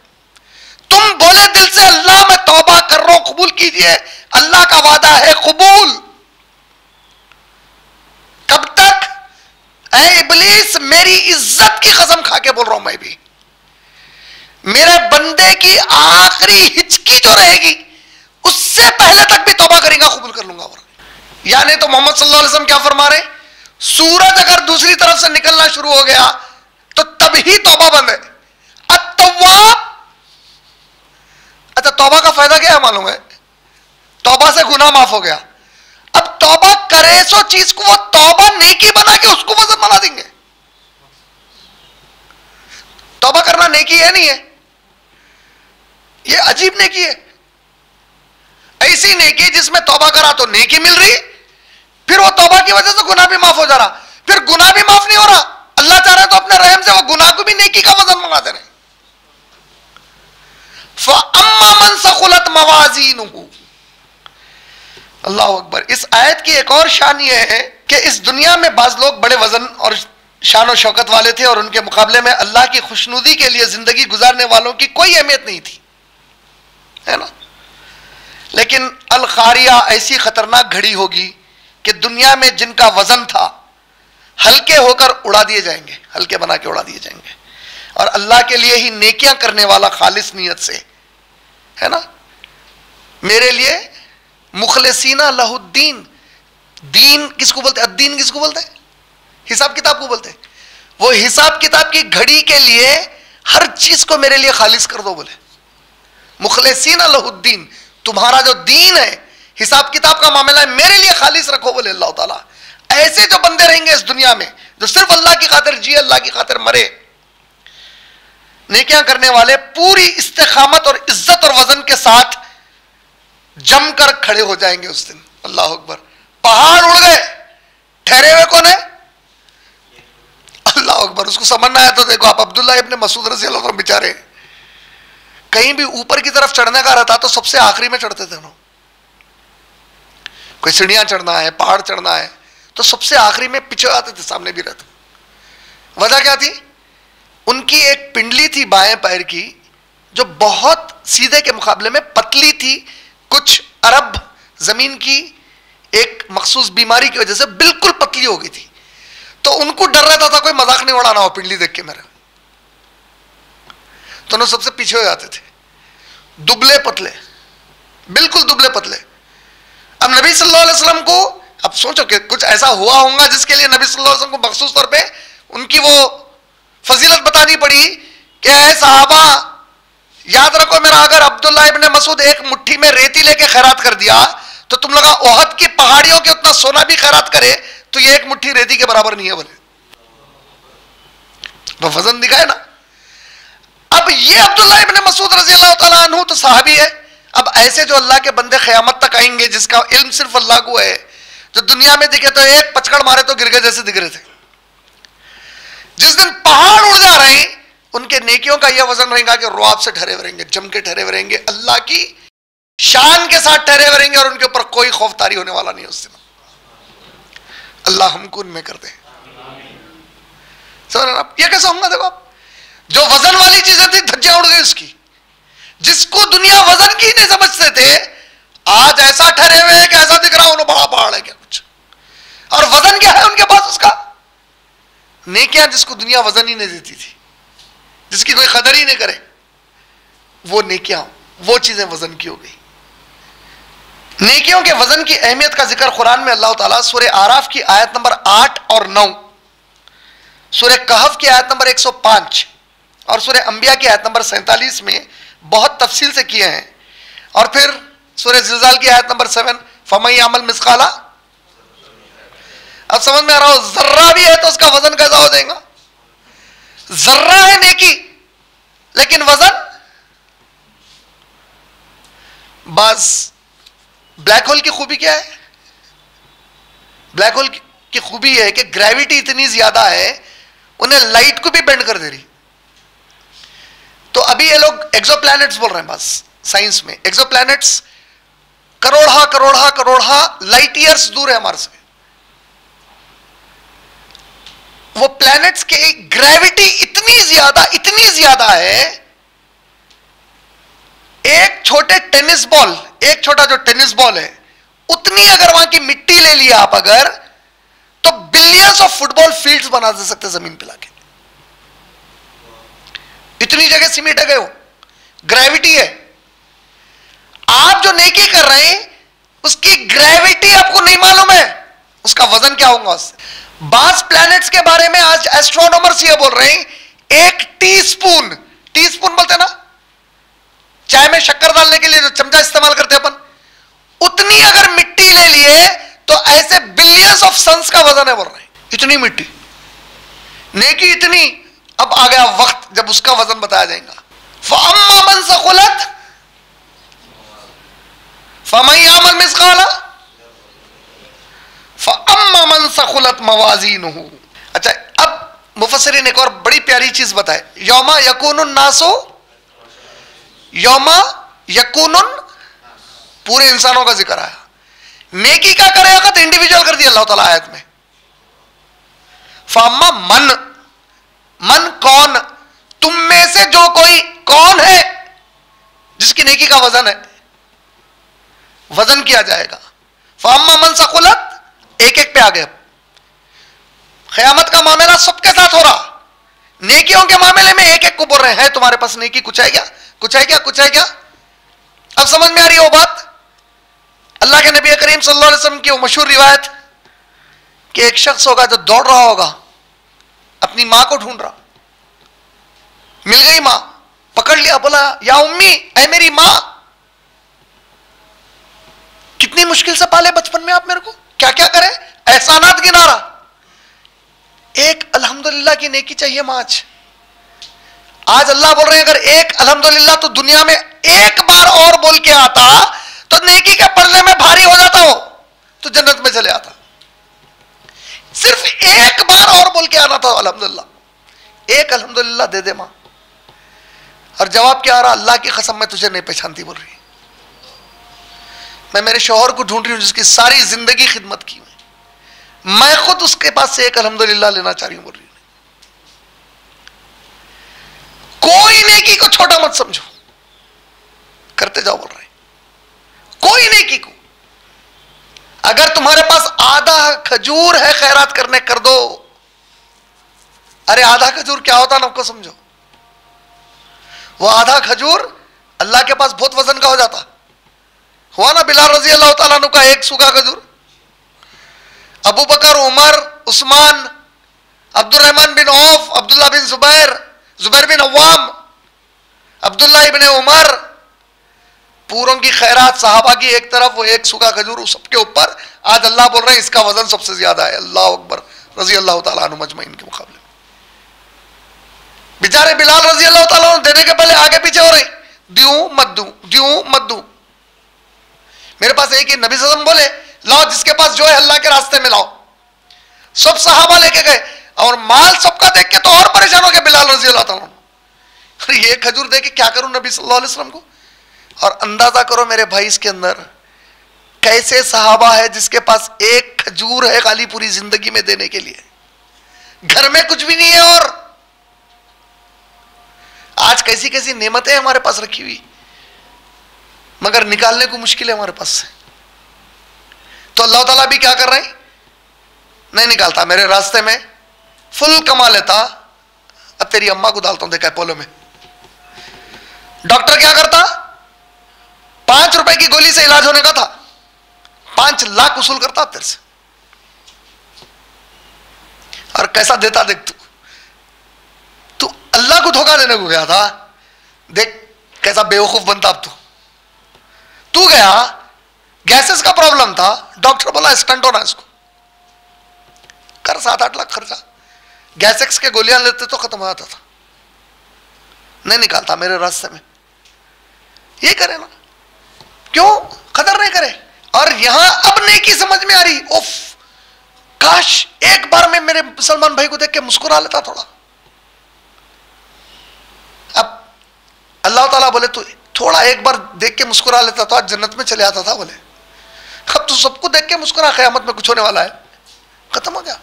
तुम बोले दिल से अल्लाह मैं तौबा कर रहा हूं, कबूल कीजिए, अल्लाह का वादा है कबूल। कब तक? ऐ इब्लीस, मेरी इज्जत की कसम खा के बोल रहा हूं, मैं भी मेरे बंदे की आखिरी हिचकी जो रहेगी उससे पहले तक भी तौबा करेगा, कबूल कर लूंगा। और यानी तो मोहम्मद सल्लल्लाहु अलैहि वसल्लम क्या फरमा रहे, सूरज अगर दूसरी तरफ से निकलना शुरू हो गया तो तभी तौबा बंद है। अत-तव्वाब, अच्छा तौबा का फायदा क्या है मालूम है? तौबा से गुनाह माफ हो गया। अब तौबा करे सो चीज को वो तौबा नेकी बना के उसको वजन बना देंगे। तौबा करना नेकी है नहीं है, ये अजीब नेकी है। ऐसी नेकी जिसमें तौबा करा तो नेकी मिल रही, फिर वो तौबा की वजह से गुनाह भी माफ हो जा रहा, फिर गुनाह भी माफ नहीं हो रहा, अल्लाह चाह रहे तो अपने रहम से वो गुनाह को भी नेकी का वजन बना दे रहे। फअम्मा मन सखुलत मवाज़ीनुहु, अल्लाह अकबर। इस आयत की एक और शान यह है कि इस दुनिया में बाज लोग बड़े वजन और शान और शौकत वाले थे और उनके मुकाबले में अल्लाह की खुशनुदी के लिए जिंदगी गुजारने वालों की कोई अहमियत नहीं थी, है ना। लेकिन अल-क़ारिया ऐसी खतरनाक घड़ी होगी कि दुनिया में जिनका वजन था हल्के होकर उड़ा दिए जाएंगे, हल्के बना के उड़ा दिए जाएंगे, और अल्लाह के लिए ही नेकियां करने वाला खालिस नीयत से, है ना। मेरे लिए मुखलिसीना लहुद्दीन, दीन किसको बोलते हैं? अद्दीन किसको बोलते हैं? हिसाब किताब को बोलते हैं। वो हिसाब किताब की घड़ी के लिए हर चीज को मेरे लिए खालिस कर दो, बोले मुखलिसीना लहुद्दीन, तुम्हारा जो दीन है, हिसाब किताब का मामला है, मेरे लिए खालिस रखो, बोले अल्लाह ताला। ऐसे जो बंदे रहेंगे इस दुनिया में जो सिर्फ अल्लाह की खातिर जिए, अल्लाह की खातिर मरे, नेकियां करने वाले, पूरी इस्तिकामत और इज्जत और वजन के साथ जमकर खड़े हो जाएंगे उस दिन। अल्लाह अकबर। पहाड़ उड़ गए, ठहरे हुए कौन है? अल्लाह अकबर। उसको समझना है तो देखो आप, अब्दुल्लाह इब्ने मसूद रज़ी अल्लाह अन्हु बेचारे कहीं भी ऊपर की तरफ चढ़ने का रहता तो सबसे आखिरी में चढ़ते थे ना। कोई सीढ़ियां चढ़ना है, पहाड़ चढ़ना है तो सबसे आखिरी में पीछे आते थे, सामने भी रहते। वजह क्या थी? उनकी एक पिंडली थी बाएं पैर की जो बहुत सीधे के मुकाबले में पतली थी, कुछ अरब जमीन की एक मखसूस बीमारी की वजह से बिल्कुल पतली हो गई थी। तो उनको डर रहता था कोई मजाक नहीं उड़ाना हो पिंडली देख के मेरा। दोनों सबसे पीछे हो जाते थे, दुबले पतले, बिल्कुल दुबले पतले। अब नबी सल्लल्लाहु अलैहि वसल्लम को, अब सोचो कि कुछ ऐसा हुआ होगा जिसके लिए नबी सल्लल्लाहु अलैहि वसल्लम को मखसूस तौर पे उनकी वो फजीलत बतानी पड़ी कि ऐ सहाबा, याद रखो मेरा, अगर अब्दुल्ला इब्न मसूद एक मुट्ठी में रेती लेके खैरात कर दिया तो तुम लोग ओहद की पहाड़ियों के उतना सोना भी खैरात करे तो ये एक मुट्ठी रेती के बराबर नहीं है बोले, तो वजन दिखाए ना। अब ये अब्दुल्ला इब्न मसूद रजी अल्लाह तआला अन्हु तो सहाबी है। अब ऐसे जो अल्लाह के बंदे क़यामत तक आएंगे जिसका इल्म सिर्फ अल्लाह को है, जो दुनिया में दिखे तो एक पचकड़ मारे तो गिर गए जैसे दिख रहे थे, जिस दिन पहाड़ उड़ जा रहे हैं उनके नेकियों का यह वजन रहेगा कि रुआब से ठहरे हुए रहेंगे, जम के ठहरे हुए रहेंगे, अल्लाह की शान के साथ ठहरे हुए रहेंगे और उनके ऊपर कोई खौफतारी होने वाला नहीं उस दिन। अल्लाह हमको उनमें कर दे। समझ आप ये कैसे होगा? देखो आप, जो वजन वाली चीजें थी धज्जियां उड़ गई उसकी, जिसको दुनिया वजन की नहीं समझते थे आज ऐसा ठहरे हुए हैं कि ऐसा दिख रहा है उन्हें बड़ा पहाड़ है क्या कुछ। और वजन क्या है उनके पास? उसका नेकियां, जिसको दुनिया वजन ही नहीं देती थी, जिसकी कोई कदर ही नहीं करे, वो नेकियां, वो चीजें वजन की हो गई। नेकियों के वजन की अहमियत का जिक्र कुरान में अल्लाह ताला सूरह आराफ की आयत नंबर 8 और 9, सूरह कहफ की आयत नंबर 105 और सूरह अंबिया की आयत नंबर 47 में बहुत तफसील से किए हैं। और फिर सूरह ज़िलज़ाल की आयत नंबर 7, फमन यामल मिस्काला, अब समझ में आ रहा हो, जर्रा भी है तो उसका वजन कैसा हो जाएगा? जर्रा है नेकी, लेकिन वजन बस। ब्लैक होल की खूबी क्या है? ब्लैक होल की खूबी है कि ग्रेविटी इतनी ज्यादा है उन्हें लाइट को भी बेंड कर दे रही। तो अभी ये लोग एक्सोप्लैनेट्स बोल रहे हैं, बस साइंस में एक्सोप्लैनेट्स करोड़ा करोड़ा करोड़ा लाइट ईयर्स दूर है हमारे से। वो प्लैनेट्स की ग्रेविटी इतनी ज्यादा है, एक छोटे टेनिस बॉल, एक छोटा जो टेनिस बॉल है उतनी अगर वहां की मिट्टी ले लिया आप अगर, तो बिलियंस ऑफ फुटबॉल फील्ड्स बना दे सकते जमीन पे लाके। इतनी जगह सिमट गए हो, ग्रेविटी है। आप जो नेकी कर रहे हैं उसकी ग्रेविटी आपको नहीं मालूम है, उसका वजन क्या होगा उससे। बास प्लैनेट्स के बारे में आज एस्ट्रोनॉमर्स ये बोल रहे हैं, एक टीस्पून बोलते हैं ना चाय में शक्कर डालने के लिए जो चमचा इस्तेमाल करते हैं अपन, उतनी अगर मिट्टी ले लिए तो ऐसे बिलियंस ऑफ सन्स का वजन है बोल रहे हैं। इतनी मिट्टी, नेकी इतनी। अब आ गया वक्त जब उसका वजन बताया जाएगा। फअम्मा मन सकुलत फमन यामल मिस्काला फअम्मा मन सकुलत मवाजीनुहु। अच्छा, अब मुफस्सिरीन ने एक और बड़ी प्यारी चीज बताए, यौमा यकूनुन नासो, यौमा यकूनुन पूरे इंसानों का जिक्र आया। नेकी का करेगा तो इंडिविजुअल कर दिया अल्लाह ताला आयत में। फअम्मा मन कौन, तुम में से जो कोई कौन है जिसकी नेकी का वजन है, वजन किया जाएगा। फअम्मा मन सकुलत, एक एक पे आ गए। क़यामत का मामला सबके साथ हो रहा, नेकियों के मामले में एक एक को बोल रहे हैं तुम्हारे पास नेकी कुछ है क्या, कुछ है क्या, कुछ है क्या। अब समझ में आ रही है वो बात। अल्लाह के नबी करीम सल्लल्लाहु अलैहि वसल्लम की वो मशहूर रिवायत कि एक शख्स होगा जो दौड़ रहा होगा, अपनी मां को ढूंढ रहा, मिल गई मां, पकड़ लिया, बोला या उम्मी, ऐ मेरी मां, कितनी मुश्किल से पाले बचपन में आप मेरे को, क्या क्या करे, एहसानात गिना रहा। एक अल्हम्दुलिल्लाह की नेकी चाहिए मां। आज अल्लाह बोल रहे हैं अगर एक अल्हम्दुलिल्लाह तो दुनिया में एक बार और बोल के आता तो नेकी के पल्ले में भारी हो जाता हो तो जन्नत में चले आता। सिर्फ एक बार और बोल के आना था अल्हम्दुलिल्लाह, एक अल्हम्दुलिल्लाह दे दे मां। और जवाब क्या आ रहा, अल्लाह की कसम मैं तुझे नहीं पहचानती बोल रही, मैं मेरे शौहर को ढूंढ रही हूं जिसकी सारी जिंदगी खिदमत की, मैं खुद उसके पास से एक अल्हम्दुलिल्लाह लेना चाह रही हूं बोल रही हूं। कोई नेकी को छोटा मत समझो, करते जाओ बोल रहे, कोई नेकी को। अगर तुम्हारे पास आधा खजूर है खैरात करने, कर दो। अरे आधा खजूर क्या होता ना, आपको समझो। वो आधा खजूर अल्लाह के पास बहुत वजन का हो जाता। हुआ ना बिलाल रजी अल्लाह तआला अन्हु का एक सूखा खजूर। अबू बकर, उमर, उस्मान, अब्दुल रहमान बिन of, Abdullah bin Zubair, Zubair bin Awwam, Abdullah इब्न उमर, पूरों की खैरात सहाबा की एक तरफ, वो एक सूखा खजूर सबके ऊपर। आज अल्लाह बोल रहे हैं इसका वजन सबसे ज्यादा है। अल्लाह अकबर, रजी अल्लाह तआला अन्हु मजमईन के मुकाबले। बेचारे बिलाल रजी अल्लाह तआला अन्हु देने के पहले आगे पीछे हो रहे, द्यूं मत दूं, द्यूं मत दूं। मेरे पास एक ही नबी सल्लल्लाहु अलैहि वसल्लम बोले लाओ जिसके पास जो है अल्लाह के रास्ते में लाओ। सब सहाबा लेके गए और माल सबका देख के तो और परेशान हो गए बिलाल रजी अल्लाह तआला। अरे ये खजूर दे के क्या करूं नबी सल्लल्लाहु अलैहि वसल्लम को। और अंदाजा करो मेरे भाई इसके अंदर कैसे सहाबा है जिसके पास एक खजूर है खाली पूरी जिंदगी में देने के लिए, घर में कुछ भी नहीं है। और आज कैसी कैसी नेमतें हमारे पास रखी हुई, मगर निकालने को मुश्किल है हमारे पास से। तो अल्लाह ताला भी क्या कर रहे हैं, नहीं निकालता, मेरे रास्ते में फुल कमा लेता। अब तेरी अम्मा को डालता हूं देखा पोलो में। डॉक्टर क्या करता, 5 रुपए की गोली से इलाज होने का था, 5 लाख वसूल करता तेरे से। और कैसा देता देख तू अल्लाह को धोखा देने को गया था। देख कैसा बेवकूफ बनता। अब तू गया, गैसेस का प्रॉब्लम था, डॉक्टर बोला स्टंट होना इसको, कर 7-8 लाख खर्चा। गैसेक्स के गोलियां लेते तो खत्म हो जाता था। नहीं निकालता मेरे रास्ते में। ये करे ना, क्यों कदर नहीं करे। और यहां अब नेकी समझ में आ रही, उफ काश एक बार में मेरे मुसलमान भाई को देख के मुस्कुरा लेता थोड़ा। अब अल्लाह ताला बोले तू थोड़ा एक बार देख के मुस्कुरा लेता तो आज जन्नत में चले आता था। बोले अब तू सबको देख के मुस्कुरा, क़यामत में कुछ होने वाला है, खत्म हो गया।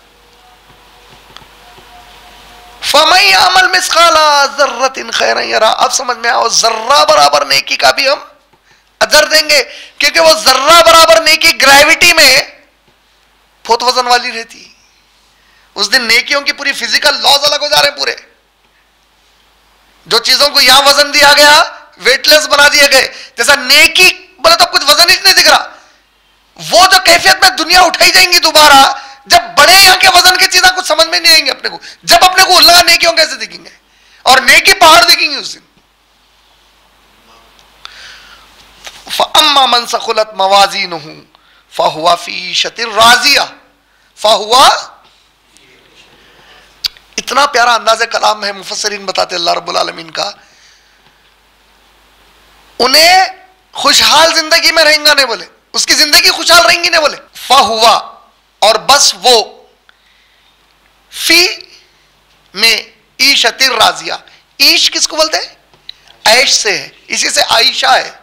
फमन अमल मिस्काला ज़र्रतिन खैरन यरा। अब समझ में आओ, जर्रा बराबर नेकी का भी हम अजर देंगे, क्योंकि वो जर्रा बराबर नेकी ग्रेविटी में बहुत वजन वाली रहती। उस दिन नेकियों की पूरी फिजिकल लॉज अलग हो जा रहे हैं पूरे। जो चीजों को यहां वजन दिया गया वेटलेस बना दिए गए, जैसा नेकी बोले तो कुछ वजन ही नहीं दिख रहा। वो जो कैफियत में दुनिया उठाई जाएंगी दोबारा, जब बड़े यहां के वजन की चीजें कुछ समझ में नहीं आएंगे अपने को। जब अपने को लगा नेकियों कैसे दिखेंगे, और नेकी पहाड़ दिखेंगे उस दिन। फअम्मा मन सकुलत मवाज़ीनुहु फहुवा फी ईशतिन राज़िया फहुवा। इतना प्यारा अंदाज़े कलाम है मुफस्सिरीन बताते अल्लाह रब्बुल आलमीन का। उन्हें खुशहाल जिंदगी में रहेंगे नहीं बोले, उसकी जिंदगी खुशहाल रहेंगी नहीं बोले। फहुवा और बस वो, फी में ईशतिन राज़िया। ईश किसको बोलते हैं, ऐश से है, इसी से आयशा है,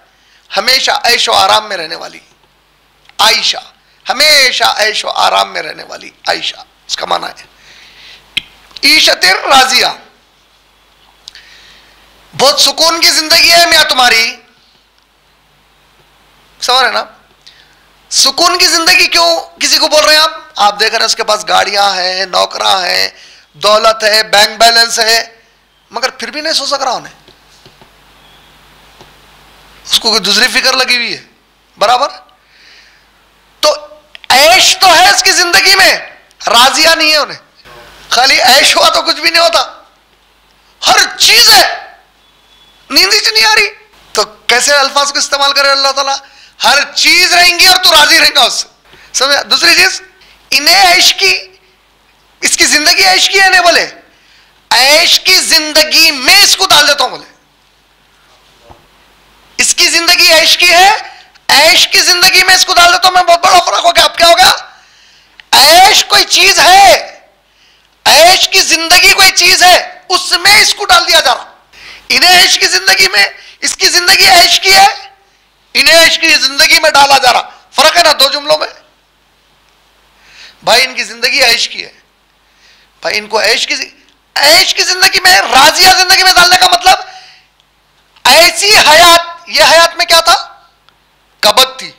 हमेशा ऐशो आराम में रहने वाली। आयशा हमेशा ऐशो आराम में रहने वाली, आयशा इसका माना है। ईशतिन राज़िया, बहुत सुकून की जिंदगी है मियां तुम्हारी। समझ रहे ना, सुकून की जिंदगी क्यों किसी को बोल रहे हैं आप देख रहे हैं उसके पास गाड़ियां हैं, नौकरा है, दौलत है, बैंक बैलेंस है, मगर फिर भी नहीं सो सक रहा उन्हें। उसको कोई दूसरी फिक्र लगी हुई है बराबर। तो ऐश तो है इसकी जिंदगी में, राजिया नहीं है उन्हें। खाली ऐश हुआ तो कुछ भी नहीं होता, हर चीज है, नींद ही नहीं आ रही। तो कैसे अल्फाज को इस्तेमाल करे अल्लाह ताला, हर चीज रहेंगी और तू राजी रहेगा उससे। समझ। दूसरी चीज, इन्हें ऐश की, इसकी जिंदगी ऐश की है नहीं बोले, ऐश की जिंदगी में इसको डाल देता हूं बोले। इसकी जिंदगी ऐश की है, ऐश की जिंदगी में इसको डाल देता हूं मैं। बहुत बड़ा फर्क हो गया। अब क्या होगा, ऐश कोई चीज है, ऐश की जिंदगी कोई चीज है, उसमें इसको डाल दिया जा रहा। इन्हें ऐश की जिंदगी में, इसकी जिंदगी ऐश की है, इन्हें ऐश की जिंदगी में डाला जा रहा। फर्क है ना दो जुमलों में। भाई इनकी जिंदगी ऐश की है, भाई इनको ऐश की जिंदगी में, राजिया जिंदगी में डालने का मतलब ऐसी हयात, ये हयात में क्या था, कबद थी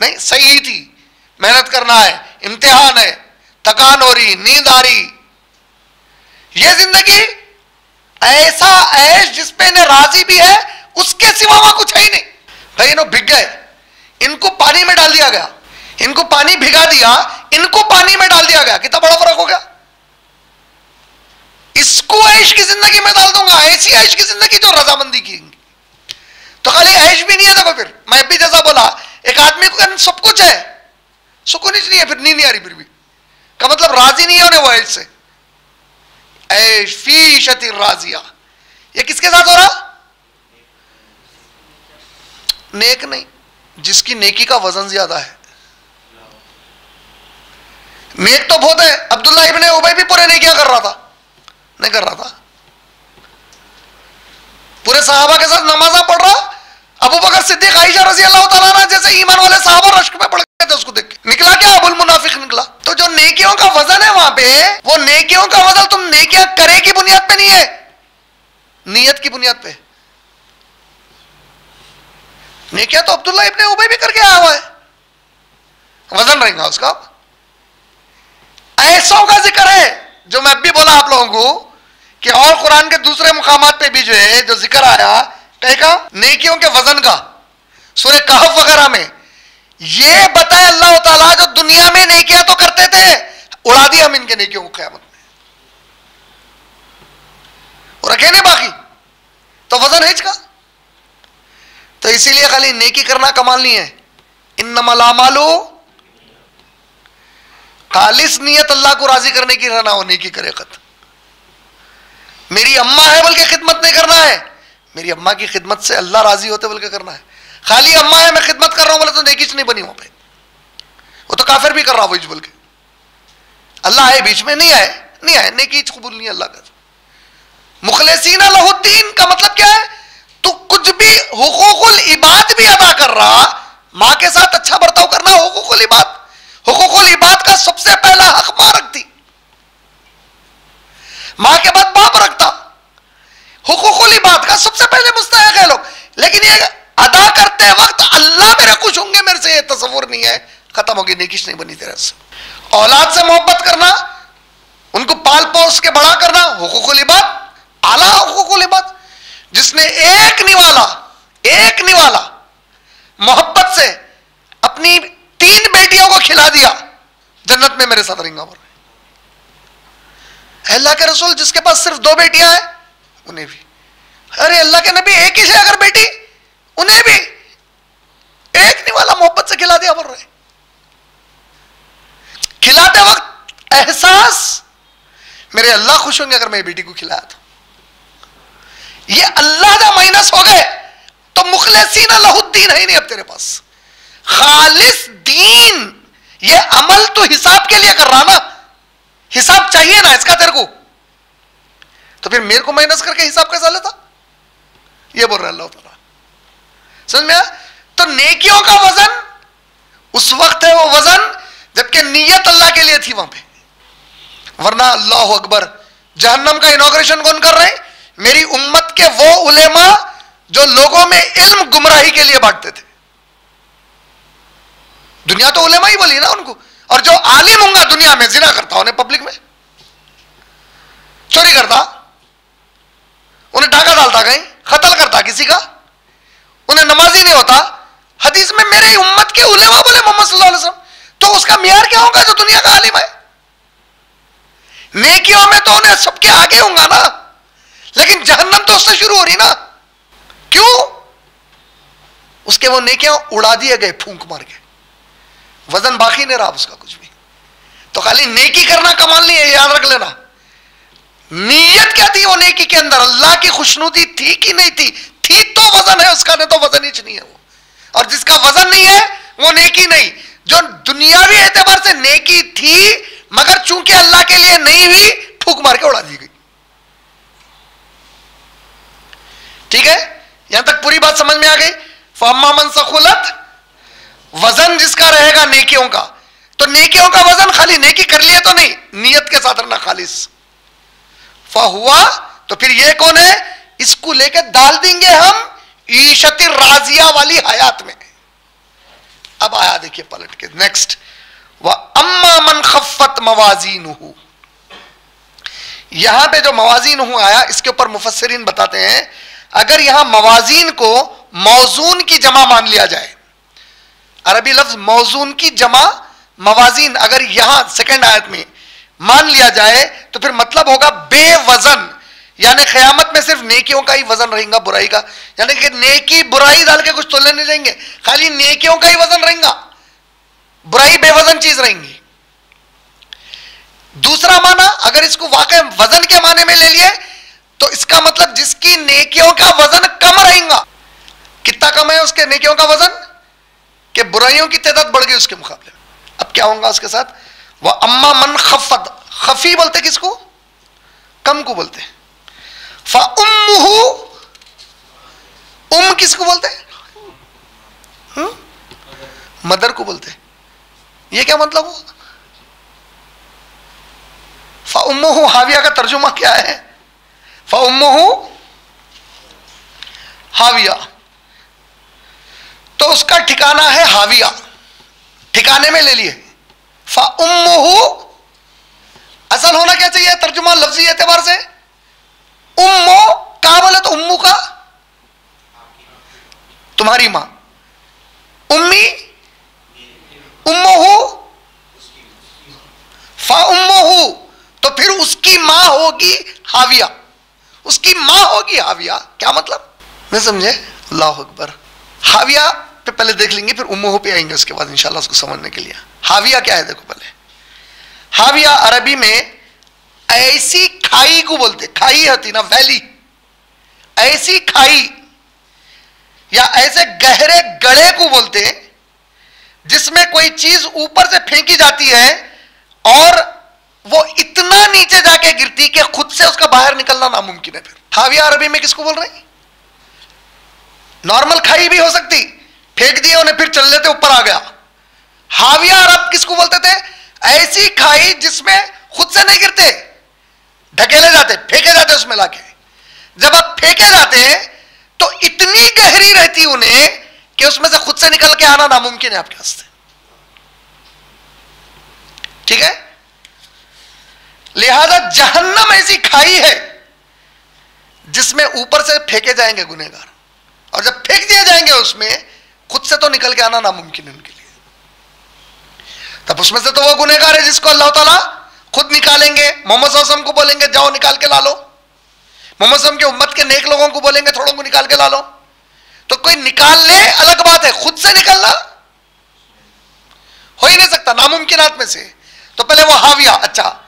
नहीं, सही थी, मेहनत करना है, इम्तिहान है, थकान हो रही, नींद आ रही, ये जिंदगी ऐसा ऐश जिसपे इन्हें राजी भी है, उसके सिवा वहां कुछ है ही नहीं। भाई इन्हों भिग गए, इनको पानी में डाल दिया गया, इनको पानी भिगा दिया, इनको पानी में डाल दिया गया, कितना बड़ा फर्क हो गया। इसको ऐश की जिंदगी में डाल दूंगा, ऐसी ऐश की जिंदगी जो रजामंदी की। तो खाली ऐश भी नहीं है। देखो फिर मैं भी जैसा बोला, एक आदमी को सब कुछ है, सुकून ही नहीं है, फिर नींद नहीं आ रही, फिर भी का मतलब राजी नहीं होने वो ऐश से। ऐश फी शती राजिया, ये किसके साथ हो रहा? नेक नहीं, जिसकी नेकी का वजन ज्यादा है। नेक तो बहुत है, अब्दुल्ला इब्ने उबई भी पूरे नेकियां कर रहा था, नहीं कर रहा था, पूरे सहाबा के साथ नमाज़ा पढ़ रहा। अबू बकर सिद्दीक आयशा रज़ी अल्लाह तआला अन्हा जैसे ईमान वाले सहाबा रश्क में पड़ गए थे उसको देख के। निकला क्या? अबुल मुनाफिक निकला। तो जो नेकियों का वजन है वहां पे, वो नेकियों का वजन तुम नेकियां करे की बुनियाद पे नहीं है, नियत की बुनियाद पे। नेकियां तो अब्दुल्ला इब्ने उबई भी करके आया हुआ है, वजन रहेगा उसका। ऐसों का जिक्र है जो मैं भी बोला आप लोगों को कि और कुरान के दूसरे मुकामात पे भी जो है जो जिक्र आया कहेगा नेकियों के वजन का, सूरह कहफ वगैरह में ये बताया अल्लाह ताला जो दुनिया में नेकियां तो करते थे, उड़ा दिया हम इनके नेकियों को क़यामत में, और रखे नहीं बाकी, तो वजन है इसका। तो इसीलिए खाली नेकी करना कमाल नहीं है, इन्नमल आमालु, खालिस नियत अल्लाह को राजी करने की रहना हो, नेकी करे खत। मेरी अम्मा है बल्कि खिदमत नहीं करना है, मेरी अम्मा की खिदमत से अल्लाह राजी होते बल्कि करना है। खाली अम्मा है मैं खिदमत कर रहा हूं बोले तो नेकीच नहीं बनी वहां पे, वो तो काफिर भी कर रहा वही बोल के। अल्लाह है बीच में, नहीं आए, नहीं आए, नेकी कबूल नहीं अल्लाह का। मुखलिसीना लहुद्दीन का मतलब क्या है? तो कुछ भी हुकूकुल इबाद भी अदा कर रहा, मां के साथ अच्छा बर्ताव करना हुकूकुल इबाद, हुकूकुल इबाद का सबसे पहला हक मां रखती, मां के बाद बाप रखता, हुकूकुल इबाद का सबसे पहले मुस्तहक है लोग। लेकिन ये अदा करते वक्त अल्लाह मेरे खुश होंगे मेरे से, ये तस्वुर नहीं है, खत्म होगी, नेकीश नहीं बनी तेरे से। औलाद से मोहब्बत करना, उनको पाल पोस के बड़ा करना, हुकूकुल इबाद, आला हुकूकुल इबाद। जिसने एक निवाला मोहब्बत से अपनी 3 बेटियों को खिला दिया, जन्नत में मेरे साथ रहेंगे। अल्लाह के रसूल जिसके पास सिर्फ 2 बेटियां हैं उन्हें भी, अरे अल्लाह के नबी एक ही है अगर बेटी, उन्हें भी एक निवाला मोहब्बत से खिला दिया बोल रहे। खिलाते वक्त एहसास, मेरे अल्लाह खुश होंगे अगर मैं बेटी को खिलाया तो। ये अल्लाह का माइनस हो गए तो मुखलिसीना लहुद्दीन है ही नहीं अब तेरे पास। खालिस दीन, ये अमल तो हिसाब के लिए कर रहा ना, हिसाब चाहिए ना इसका तेरे को, तो फिर मेरे को माइनस करके हिसाब कैसा लेता? ये बोल रहा है अल्लाह ताला, समझ में आया? तो नेकियों का वजन उस वक्त है वो वजन जबकि नीयत अल्लाह के लिए थी वहां पे, वरना अल्लाह अकबर, जहन्नम का इनॉग्रेशन कौन कर रहे हैं? मेरी उम्मत के वो उलेमा जो लोगों में इल्म गुमराही के लिए बांटते थे। दुनिया तो उलेमा ही बोली ना उनको, और जो आलिम होगा दुनिया में जिना करता, उन्हें पब्लिक में चोरी करता, उन्हें डाका डालता, कहीं कत्ल करता किसी का, उन्हें नमाजी नहीं होता। हदीस में मेरे उम्मत के उलेमा बोले मोहम्मद सल्लल्लाहु अलैहि वसल्लम, तो उसका मियार क्या होगा जो दुनिया का आलिम है? नेकियों में तो उन्हें सबके आगे होगा ना, लेकिन जहन्नम तो उससे शुरू हो रही ना। क्यों? उसके वो नेकियां उड़ा दिए गए फूंक मार के, वजन बाकी नहीं रहा उसका कुछ भी। तो खाली नेकी करना कमाल नहीं है, याद रख लेना। नीयत क्या थी वो नेकी के अंदर? अल्लाह की खुशनुदी थी कि नहीं थी? थी तो वजन है उसका, नहीं तो वजन ही नहीं है वो। और जिसका वजन नहीं है वो नेकी नहीं। जो दुनियावी एतबार से नेकी थी मगर चूंकि अल्लाह के लिए नहीं हुई, फूंक मार के उड़ा दी गई। ठीक है, यहां तक पूरी बात समझ में आ गई। फअम्मा मन सखुलत, वजन जिसका रहेगा नेकियों का, तो नेकियों का वजन खाली नेकी कर लिए तो नहीं, नियत के साथ रहना खालिस। फहुआ, तो फिर ये कौन है? इसको लेकर डाल देंगे हम ईशति राजिया वाली हयात में। अब आया देखिए पलट के नेक्स्ट, व अम्मा मन खफ्फत मवाजीनुहु, यहां पे जो मवाजीन हूं आया, इसके ऊपर मुफस्सिरीन बताते हैं अगर यहां मवाजीन को मौजून की जमा मान लिया जाए, अरबी लफ्ज मौजून की जमा मवाजीन अगर यहां सेकंड आयत में मान लिया जाए तो फिर मतलब होगा बेवजन, यानी क़यामत में सिर्फ नेकियों का ही वजन रहेगा, बुराई का, यानी कि नेकी बुराई डाल के कुछ तोलने नहीं रहेंगे, खाली नेकियों का ही वजन रहेगा, बुराई बेवजन चीज रहेंगी। दूसरा माना अगर इसको वाकई वजन के माने में ले लिए तो इसका मतलब जिसकी नेकियों का वजन कम रहेगा। कितना कम है उसके नेकियों का वजन कि बुराइयों की तादाद बढ़ गई उसके मुकाबले में। अब क्या होगा उसके साथ, वह अम्मा मन खफद, खफी बोलते किसको, कम को बोलते, फ़उम्मुहु, किसको बोलते, मदर को बोलते। ये क्या मतलब हुआ, फ़उम्मुहु हाविया का तर्जुमा क्या है, फ़उम्मुहु हाविया, तो उसका ठिकाना है हाविया, ठिकाने में ले लिए। फ़उम्मुहु असल होना क्या चाहिए तर्जुमा लफ्जी एतबार से, उम्मो कहां बोले तो उम्मू का तुम्हारी मां, उम्मी उम्मुहु फ़उम्मुहु, तो फिर उसकी मां होगी हाविया, उसकी मां होगी हाविया। क्या मतलब नहीं समझे, अल्लाह अकबर। हाविया पे पहले देख लेंगे फिर उम्मुहु पे आएंगे उसके बाद इंशाल्लाह उसको समझने के लिए। हाविया क्या है देखो पहले, हाविया अरबी में ऐसी खाई को बोलते, खाई होती ना वैली, ऐसी खाई या ऐसे गहरे गड़े को बोलते जिसमें कोई चीज ऊपर से फेंकी जाती है और वो इतना नीचे जाके गिरती कि खुद से उसका बाहर निकलना नामुमकिन है। फिर हाविया अरबी में किसको बोल रहे हैं, नॉर्मल खाई भी हो सकती, फेंक दिए उन्हें फिर चल लेते ऊपर आ गया। हाविया अरब किसको बोलते थे, ऐसी खाई जिसमें खुद से नहीं गिरते, ढकेले जाते, फेंके जाते उसमें लाके। जब आप फेंके जाते हैं तो इतनी गहरी रहती उन्हें कि उसमें से खुद से निकल के आना नामुमकिन है आपके वास्ते। ठीक है, लिहाजा जहन्नम ऐसी खाई है जिसमें ऊपर से फेंके जाएंगे गुनहगार, और जब फेंक दिए जाएंगे उसमें खुद से तो निकल के आना नामुमकिन है उनके लिए। तब उसमें से तो वो गुनहगार है जिसको अल्लाह ताला खुद निकालेंगे, मोहम्मद सल्लल्लाहु अलैहि वसल्लम को बोलेंगे जाओ निकाल के ला लो, मोहम्मद सल्लल्लाहु अलैहि वसल्लम के उम्मत के नेक लोगों को बोलेंगे थोड़ों को निकाल के ला लो। तो कोई निकाल ले अलग बात है, खुद से निकलना हो ही नहीं सकता, नामुमकिनात में से। तो पहले वो हाविया, अच्छा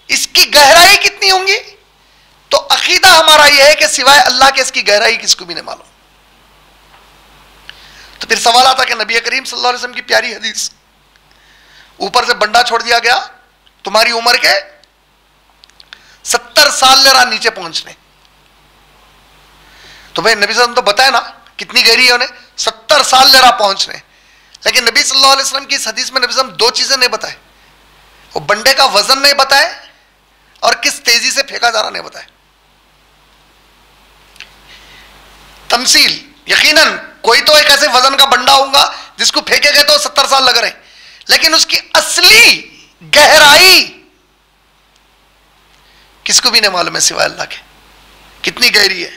इसकी गहराई कितनी होंगी, तो अकीदा हमारा यह है कि सिवाय अल्लाह के इसकी गहराई किसको भी नहीं मालूम। तो फिर सवाल आता कि नबी करीम सल्लल्लाहु अलैहि वसल्लम की प्यारी हदीस, ऊपर से बंडा छोड़ दिया गया तुम्हारी उम्र के 70 साल ले रहा नीचे पहुंचने, तो भाई नबी सल्लल्लाहु अलैहि वसल्लम तो बताया ना कितनी गहरी है उन्हें, 70 साल ले रहा पहुंचने। लेकिन नबी सल्लल्लाहु अलैहि वसल्लम की इस हदीस में नबी सल्लल्लाहु अलैहि वसल्लम दो चीजें नहीं बताए, वो बंडे का वजन नहीं बताए और किस तेजी से फेंका जा रहा नहीं बताए। तमसील, यकीनन कोई तो एक ऐसे वजन का बंडा होगा जिसको फेंके गए तो 70 साल लग रहे हैं, लेकिन उसकी असली गहराई किसको भी नहीं मालूम है सिवाय अल्लाह के, कितनी गहरी है।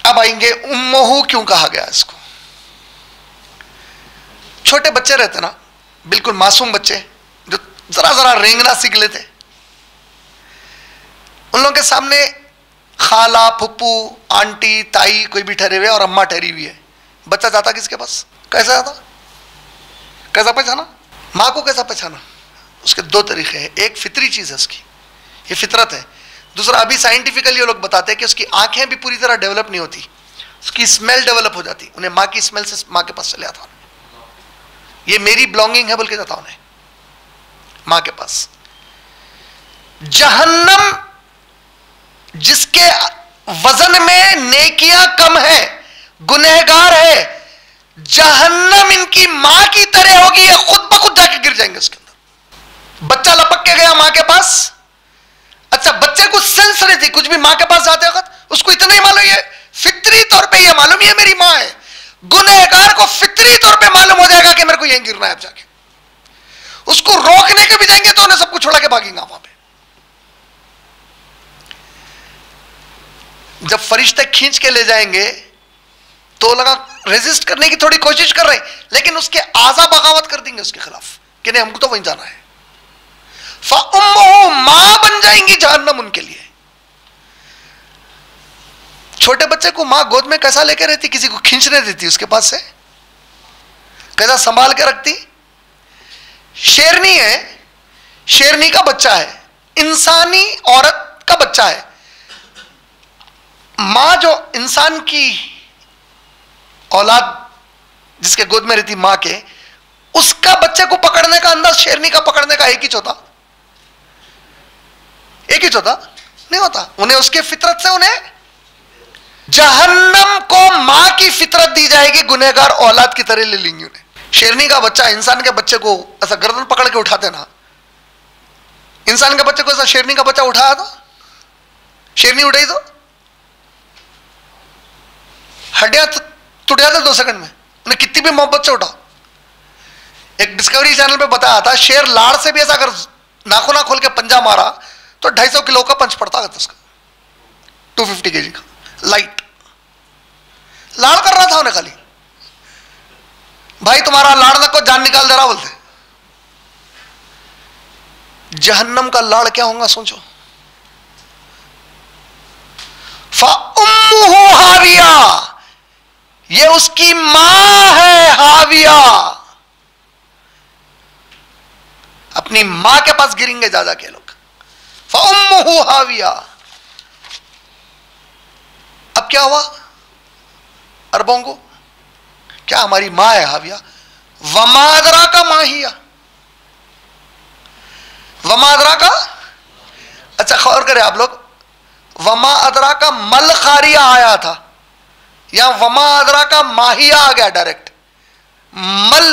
अब आएंगे उम्मुहु क्यों कहा गया इसको। छोटे बच्चे रहते ना, बिल्कुल मासूम बच्चे जो जरा जरा रेंगना सीख लेते, उन लोगों के सामने खाला फुप्पू आंटी ताई कोई भी ठहरे हुए और अम्मा ठहरी हुई है, बच्चा जाता किसके पास, कैसा जाता, कैसा पहचाना, मां को कैसा पहचाना। उसके दो तरीके हैं, एक फितरी चीज है उसकी, ये फितरत है। दूसरा अभी साइंटिफिकली ये लोग बताते हैं कि उसकी आंखें भी पूरी तरह डेवलप नहीं होती, उसकी स्मेल डेवलप हो जाती, उन्हें मां की स्मेल से मां के पास चले आता, ये मेरी बिलोंगिंग है बोल के जाता उन्हें मां के पास। जहन्नम जिसके वजन में नेकियां कम है, गुनहगार है, जहन्नम इनकी मां की तरह होगी, ये खुद ब खुद जाके गिर जाएंगे उसके अंदर। बच्चा लपक के गया मां के पास, अच्छा बच्चे को सेंस नहीं थी, कुछ भी मां के पास जाते वक्त उसको इतना ही मालूम, ये फितरी तौर पे ये मालूम ये मेरी मां है। गुनहगार को फितरी तौर पे मालूम हो जाएगा कि मेरे को यहीं गिरना है, अब जाके उसको रोकने के भी जाएंगे तो उन्हें सबको छोड़ा के भागेंगे वहां पे। जब फरिश्ते खींच के ले जाएंगे तो लगा रेजिस्ट करने की थोड़ी कोशिश कर रहे हैं, लेकिन उसके आजा बगावत कर देंगे उसके खिलाफ कि नहीं हमको तो वहीं जाना है। फ़उम्मुहु, मां बन जाएंगी जहन्नम उनके लिए। छोटे बच्चे को मां गोद में कैसा लेकर रहती, किसी को खींचने देती उसके पास से, कैसा संभाल के रखती। शेरनी है, शेरनी का बच्चा है, इंसानी औरत का बच्चा है। मां जो इंसान की औलाद जिसके गोद में रहती मां के, उसका बच्चे को पकड़ने का अंदाज शेरनी का पकड़ने का एक ही होता नहीं होता। उन्हें उसके फितरत से उन्हें जहन्नम को मां की फितरत दी जाएगी, गुनहगार औलाद की तरह ले लेंगी उन्हें। शेरनी का बच्चा इंसान के बच्चे को ऐसा गर्दन पकड़ के उठाते ना, इंसान के बच्चे को ऐसा शेरनी का बच्चा उठाया था, शेरनी उठाई तो हड्डियां टूट जाते 2 सेकंड में, उन्हें कितनी भी मोहब्बत से उठाओ। एक डिस्कवरी चैनल पे बताया था, शेर लाड़ से भी ऐसा अगर नाखूना खोल के पंजा मारा तो 250 किलो का पंच पड़ता है उसका, 250 kg का लाइट। लाड़ कर रहा था उन्हें खाली, भाई तुम्हारा लाड़ ना को जान निकाल दे रहा बोलते। जहन्नम का लाड़ क्या होगा सोचो। फ़उम्मुहु हाविया, ये उसकी मां है हाविया। अपनी मां के पास गिरेंगे जा जाके लोग। फ़उम्मुहु हाविया। अब क्या हुआ अरबों को, क्या हमारी मां है हाविया। वमादरा का माहिया, वमादरा का, अच्छा गौर करें आप लोग, वमा अदरा का मल खारिया आया था, या वमा अदरा का माहिया आ गया डायरेक्ट, मल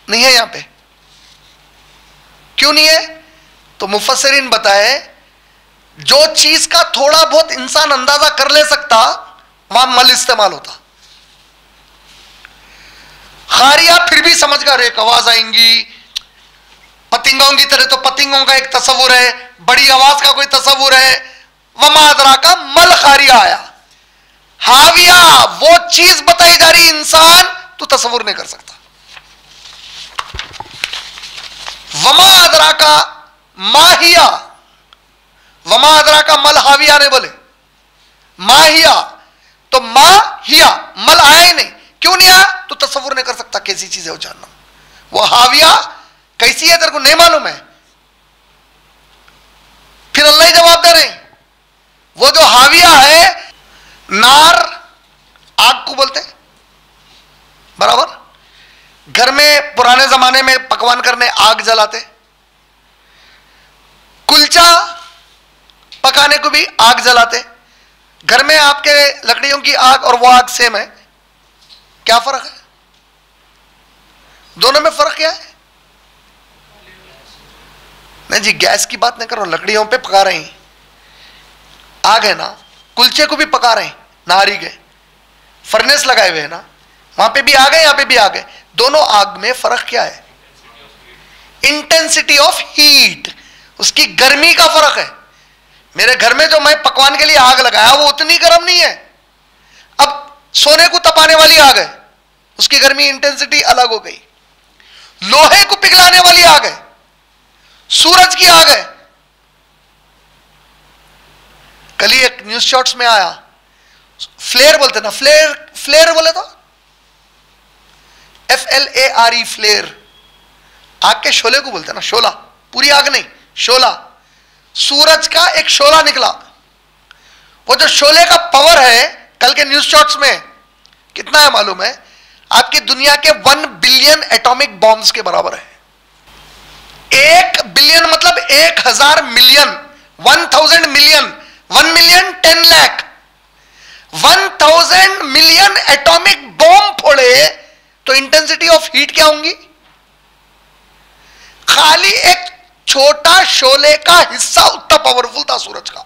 नहीं है यहां पे। क्यों नहीं है? तो मुफस्सिरीन बताए, जो चीज का थोड़ा बहुत इंसान अंदाजा कर ले सकता वहां मल इस्तेमाल होता। खारिया फिर भी समझ कर एक आवाज आएंगी, पतिंगों की तरह, तो पतिंगों का एक तस्वुर है, बड़ी आवाज का कोई तस्वुर है। वमा अदरा का मल खारिया आया। हाविया वो चीज बताई जा रही, इंसान तू तस्वुर नहीं कर सकता। वमा अदरा का माहिया, वमा अदरा का मल हाविया ने बोले माहिया, तो माहिया मल आया ही नहीं। क्यों नहीं आया? तो तस्वुर नहीं कर सकता कैसी चीज है वो जानना। वो हाविया कैसी है तेरे को नहीं मालूम है। फिर अल्लाह ही जवाब दे रहे हैं, वो जो हाविया है, नार आग को बोलते हैं बराबर। घर में पुराने जमाने में पकवान करने आग जलाते, कुलचा पकाने को भी आग जलाते। घर में आपके लकड़ियों की आग और वो आग सेम है? क्या फर्क है? दोनों में फर्क क्या है? नहीं जी, गैस की बात नहीं कर रहा हूं, लकड़ियों पे पका रहे हैं, आग है ना। कुलचे को भी पका रहे हैं नारी के, फर्नेस लगाए हुए है ना, वहां पे भी आग है, यहां पे भी आग है। दोनों आग में फर्क क्या है? इंटेंसिटी ऑफ हीट, उसकी गर्मी का फर्क है। मेरे घर में जो मैं पकवान के लिए आग लगाया वो उतनी गर्म नहीं है। अब सोने को तपाने वाली आग है, उसकी गर्मी इंटेंसिटी अलग हो गई। लोहे को पिघलाने वाली आग है, सूरज की आग है। कल ही एक न्यूज शॉट्स में आया, फ्लेयर बोलते ना, फ्लेयर बोले तो FLARE, फ्लेयर। आग के शोले को बोलते ना, शोला, पूरी आग नहीं, शोला। सूरज का एक शोला निकला, वो जो शोले का पावर है, कल के न्यूज शॉट्स में कितना है मालूम है? आपकी दुनिया के 1 बिलियन एटॉमिक बॉम्ब्स के बराबर है। 1 बिलियन मतलब 1000 million, 1000 million, 1 million 10 lakh, 1000 million atomic bomb फोड़े तो इंटेंसिटी ऑफ हीट क्या होंगी? खाली एक छोटा शोले का हिस्सा उतना पावरफुल था सूरज का।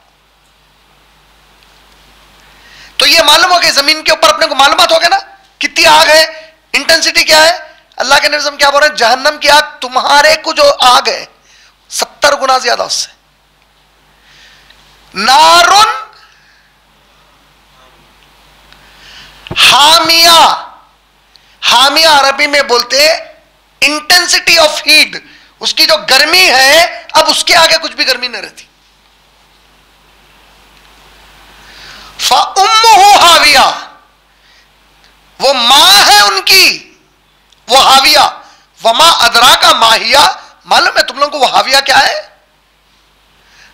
तो ये मालूम हो गया, जमीन के ऊपर अपने को मालूमात हो गया ना कितनी आग है, इंटेंसिटी क्या है। अल्लाह के नबी क्या बोल रहे हैं? जहन्नम की आग तुम्हारे को जो आग है 70 गुना ज्यादा उससे। नारुन हामिया अरबी में बोलते इंटेंसिटी ऑफ हीट, उसकी जो गर्मी है अब उसके आगे कुछ भी गर्मी नहीं रहती। फ़उम्मुहु हाविया, वो मां है उनकी, वो हाविया। वमा अदरा का माहिया, मालूम है तुम लोगों को वो हाविया क्या है?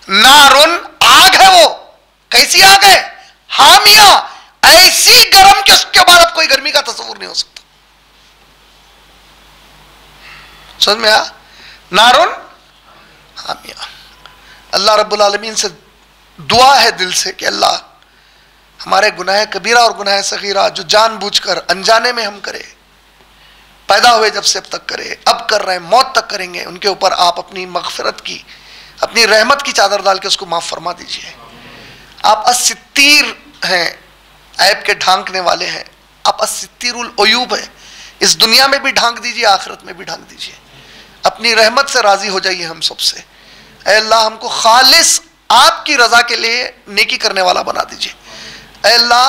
नारुन, आग है वो। कैसी आग है? हामिया, ऐसी गर्म कि उसके बाद अब कोई गर्मी का तस्वुर नहीं हो सकता। समझ में आया? नारुन हामिया। अल्लाह रब्बुल आलमीन से दुआ है दिल से कि अल्लाह हमारे गुनाह कबीरा और गुनाह सगीरा जो जानबूझकर अनजाने में हम करे, पैदा हुए जब से अब तक करे, अब कर रहे हैं, मौत तक करेंगे, उनके ऊपर आप अपनी मगफिरत की, अपनी रहमत की चादर डाल के उसको माफ फरमा दीजिए। आप अस्सित्तीर हैं, ऐब के ढांकने वाले हैं, आप अस्सित्तीरुल उयूब हैं। इस दुनिया में भी ढांक दीजिए, आखिरत में भी ढांक दीजिए। अपनी रहमत से राजी हो जाइए हम सबसे। ऐ अल्लाह हमको खालिस आपकी रजा के लिए नेकी करने वाला बना दीजिए। ऐ अल्लाह,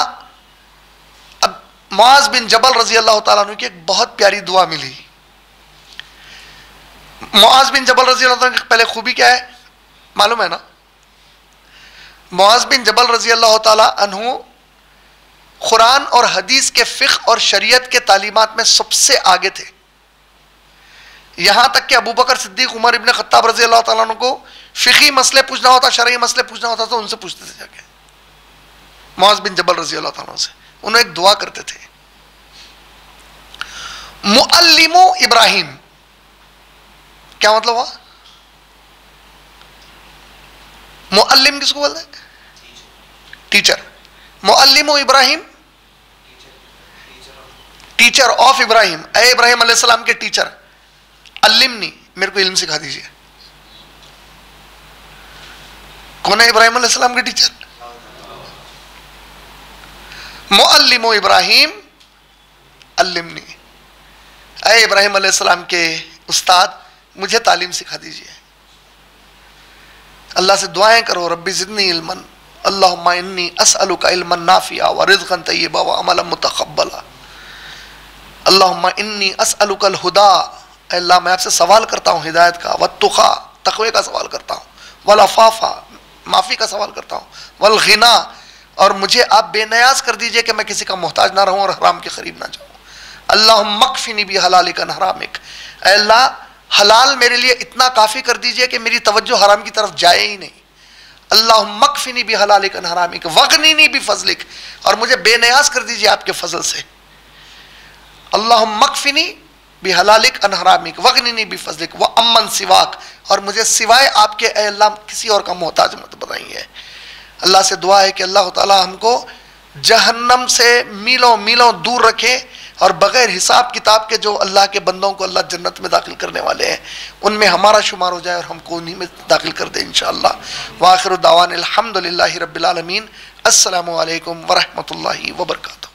अब मुआज़ बिन जबल रजी अल्लाह तआला अन्हु की एक बहुत प्यारी दुआ मिली। मुआज़ बिन जबल रजी अल्लाह तआला की पहले खूबी क्या है मालूम है ना? मुआज़ बिन जबल रजी अल्लाह तआला अन्हु कुरान और हदीस के फ़िक़्ह और शरीयत के तालीमात में सबसे आगे थे। यहां तक कि अबू बकर सिद्दीक, उमर इब्न खत्ताब रजी अल्लाह तआला अन्हु को फ़िक़ही मसले पूछना होता, शरई मसले पूछना होता तो उनसे पूछते थे जाके, मुआज़ बिन जबल रजी अल्लाह तआला से। उन्हें एक दुआ करते थे, मुअल्लिमु इब्राहिम। क्या मतलब हुआ? मुअल्लिम किसको बोलते हैं? टीचर। मुअल्लिमु इब्राहिम, टीचर ऑफ इब्राहिम। ए इब्राहिम अलैहिस्सलाम के टीचर, अल्लिमनी, मेरे को इल्म सिखा दीजिए। कौन है इब्राहिम अलैहिस्सलाम के टीचर? मुअल्लिमु इब्राहिम अल्लिमनी। ए इब्राहिम अलैहिस्सलाम के उस्ताद, मुझे तालीम सिखा दीजिए। अल्लाह से दुआएं करो, रब्बी ज़िदनी इल्मन, अल्लाहुम्मा इन्नी अस्अलुका इल्मन नाफिया व रिज़्क़न तय्यबा व अमलन मुतक़ब्बला। अल्लाहुम्मा इन्नी अस्अलुकल हुदा, अल्लाह मैं आपसे सवाल करता हूँ हिदायत का, वत्तुक़ा, तक़वे का सवाल करता हूँ, वल अफ़ाफ़ा, माफ़ी का सवाल करता हूँ, वल ग़िना, और मुझे आप बेनियाज कर दीजिए कि मैं किसी का मोहताज ना रहूँ और हराम के करीब ना जाऊँ। अल्लाहुम्मा अक्फ़िनी बि हलालिक अन हरामिक, अल्लाह हलाल मेरे लिए इतना काफ़ी कर दीजिए कि मेरी तवज्जो हराम की तरफ जाए ही नहीं। अल्लाहुम्मा अक्फ़िनी बि हलालिक अन हरामिक वग़्निनी बि फ़ज़लिक, और मुझे बेनियाज कर दीजिए आपके फजल से। अल्लाहुम्मा अक्फ़िनी बि हलालिक अन हरामिक वग़्निनी बि फ़ज़लिक व अम्मन सिवाक, और मुझे सिवाय आपके ऐ अल्लाह किसी और का मोहताज मत बनाइए। अल्लाह से दुआ है कि अल्लाह ताला हमको जहन्नम से मीलों मीलों दूर रखे, और बग़ैर हिसाब किताब के जो अल्लाह के बंदों को अल्लाह जन्नत में दाखिल करने वाले हैं उनमें हमारा शुमार हो जाए और हमको उन्हीं में दाखिल कर दे इंशाअल्लाह। व आखिरु दावाना अल्हम्दुलिल्लाहि रब्बिल आलमीन। अस्सलामु अलैकुम व रहमतुल्लाहि व बरकातुहू।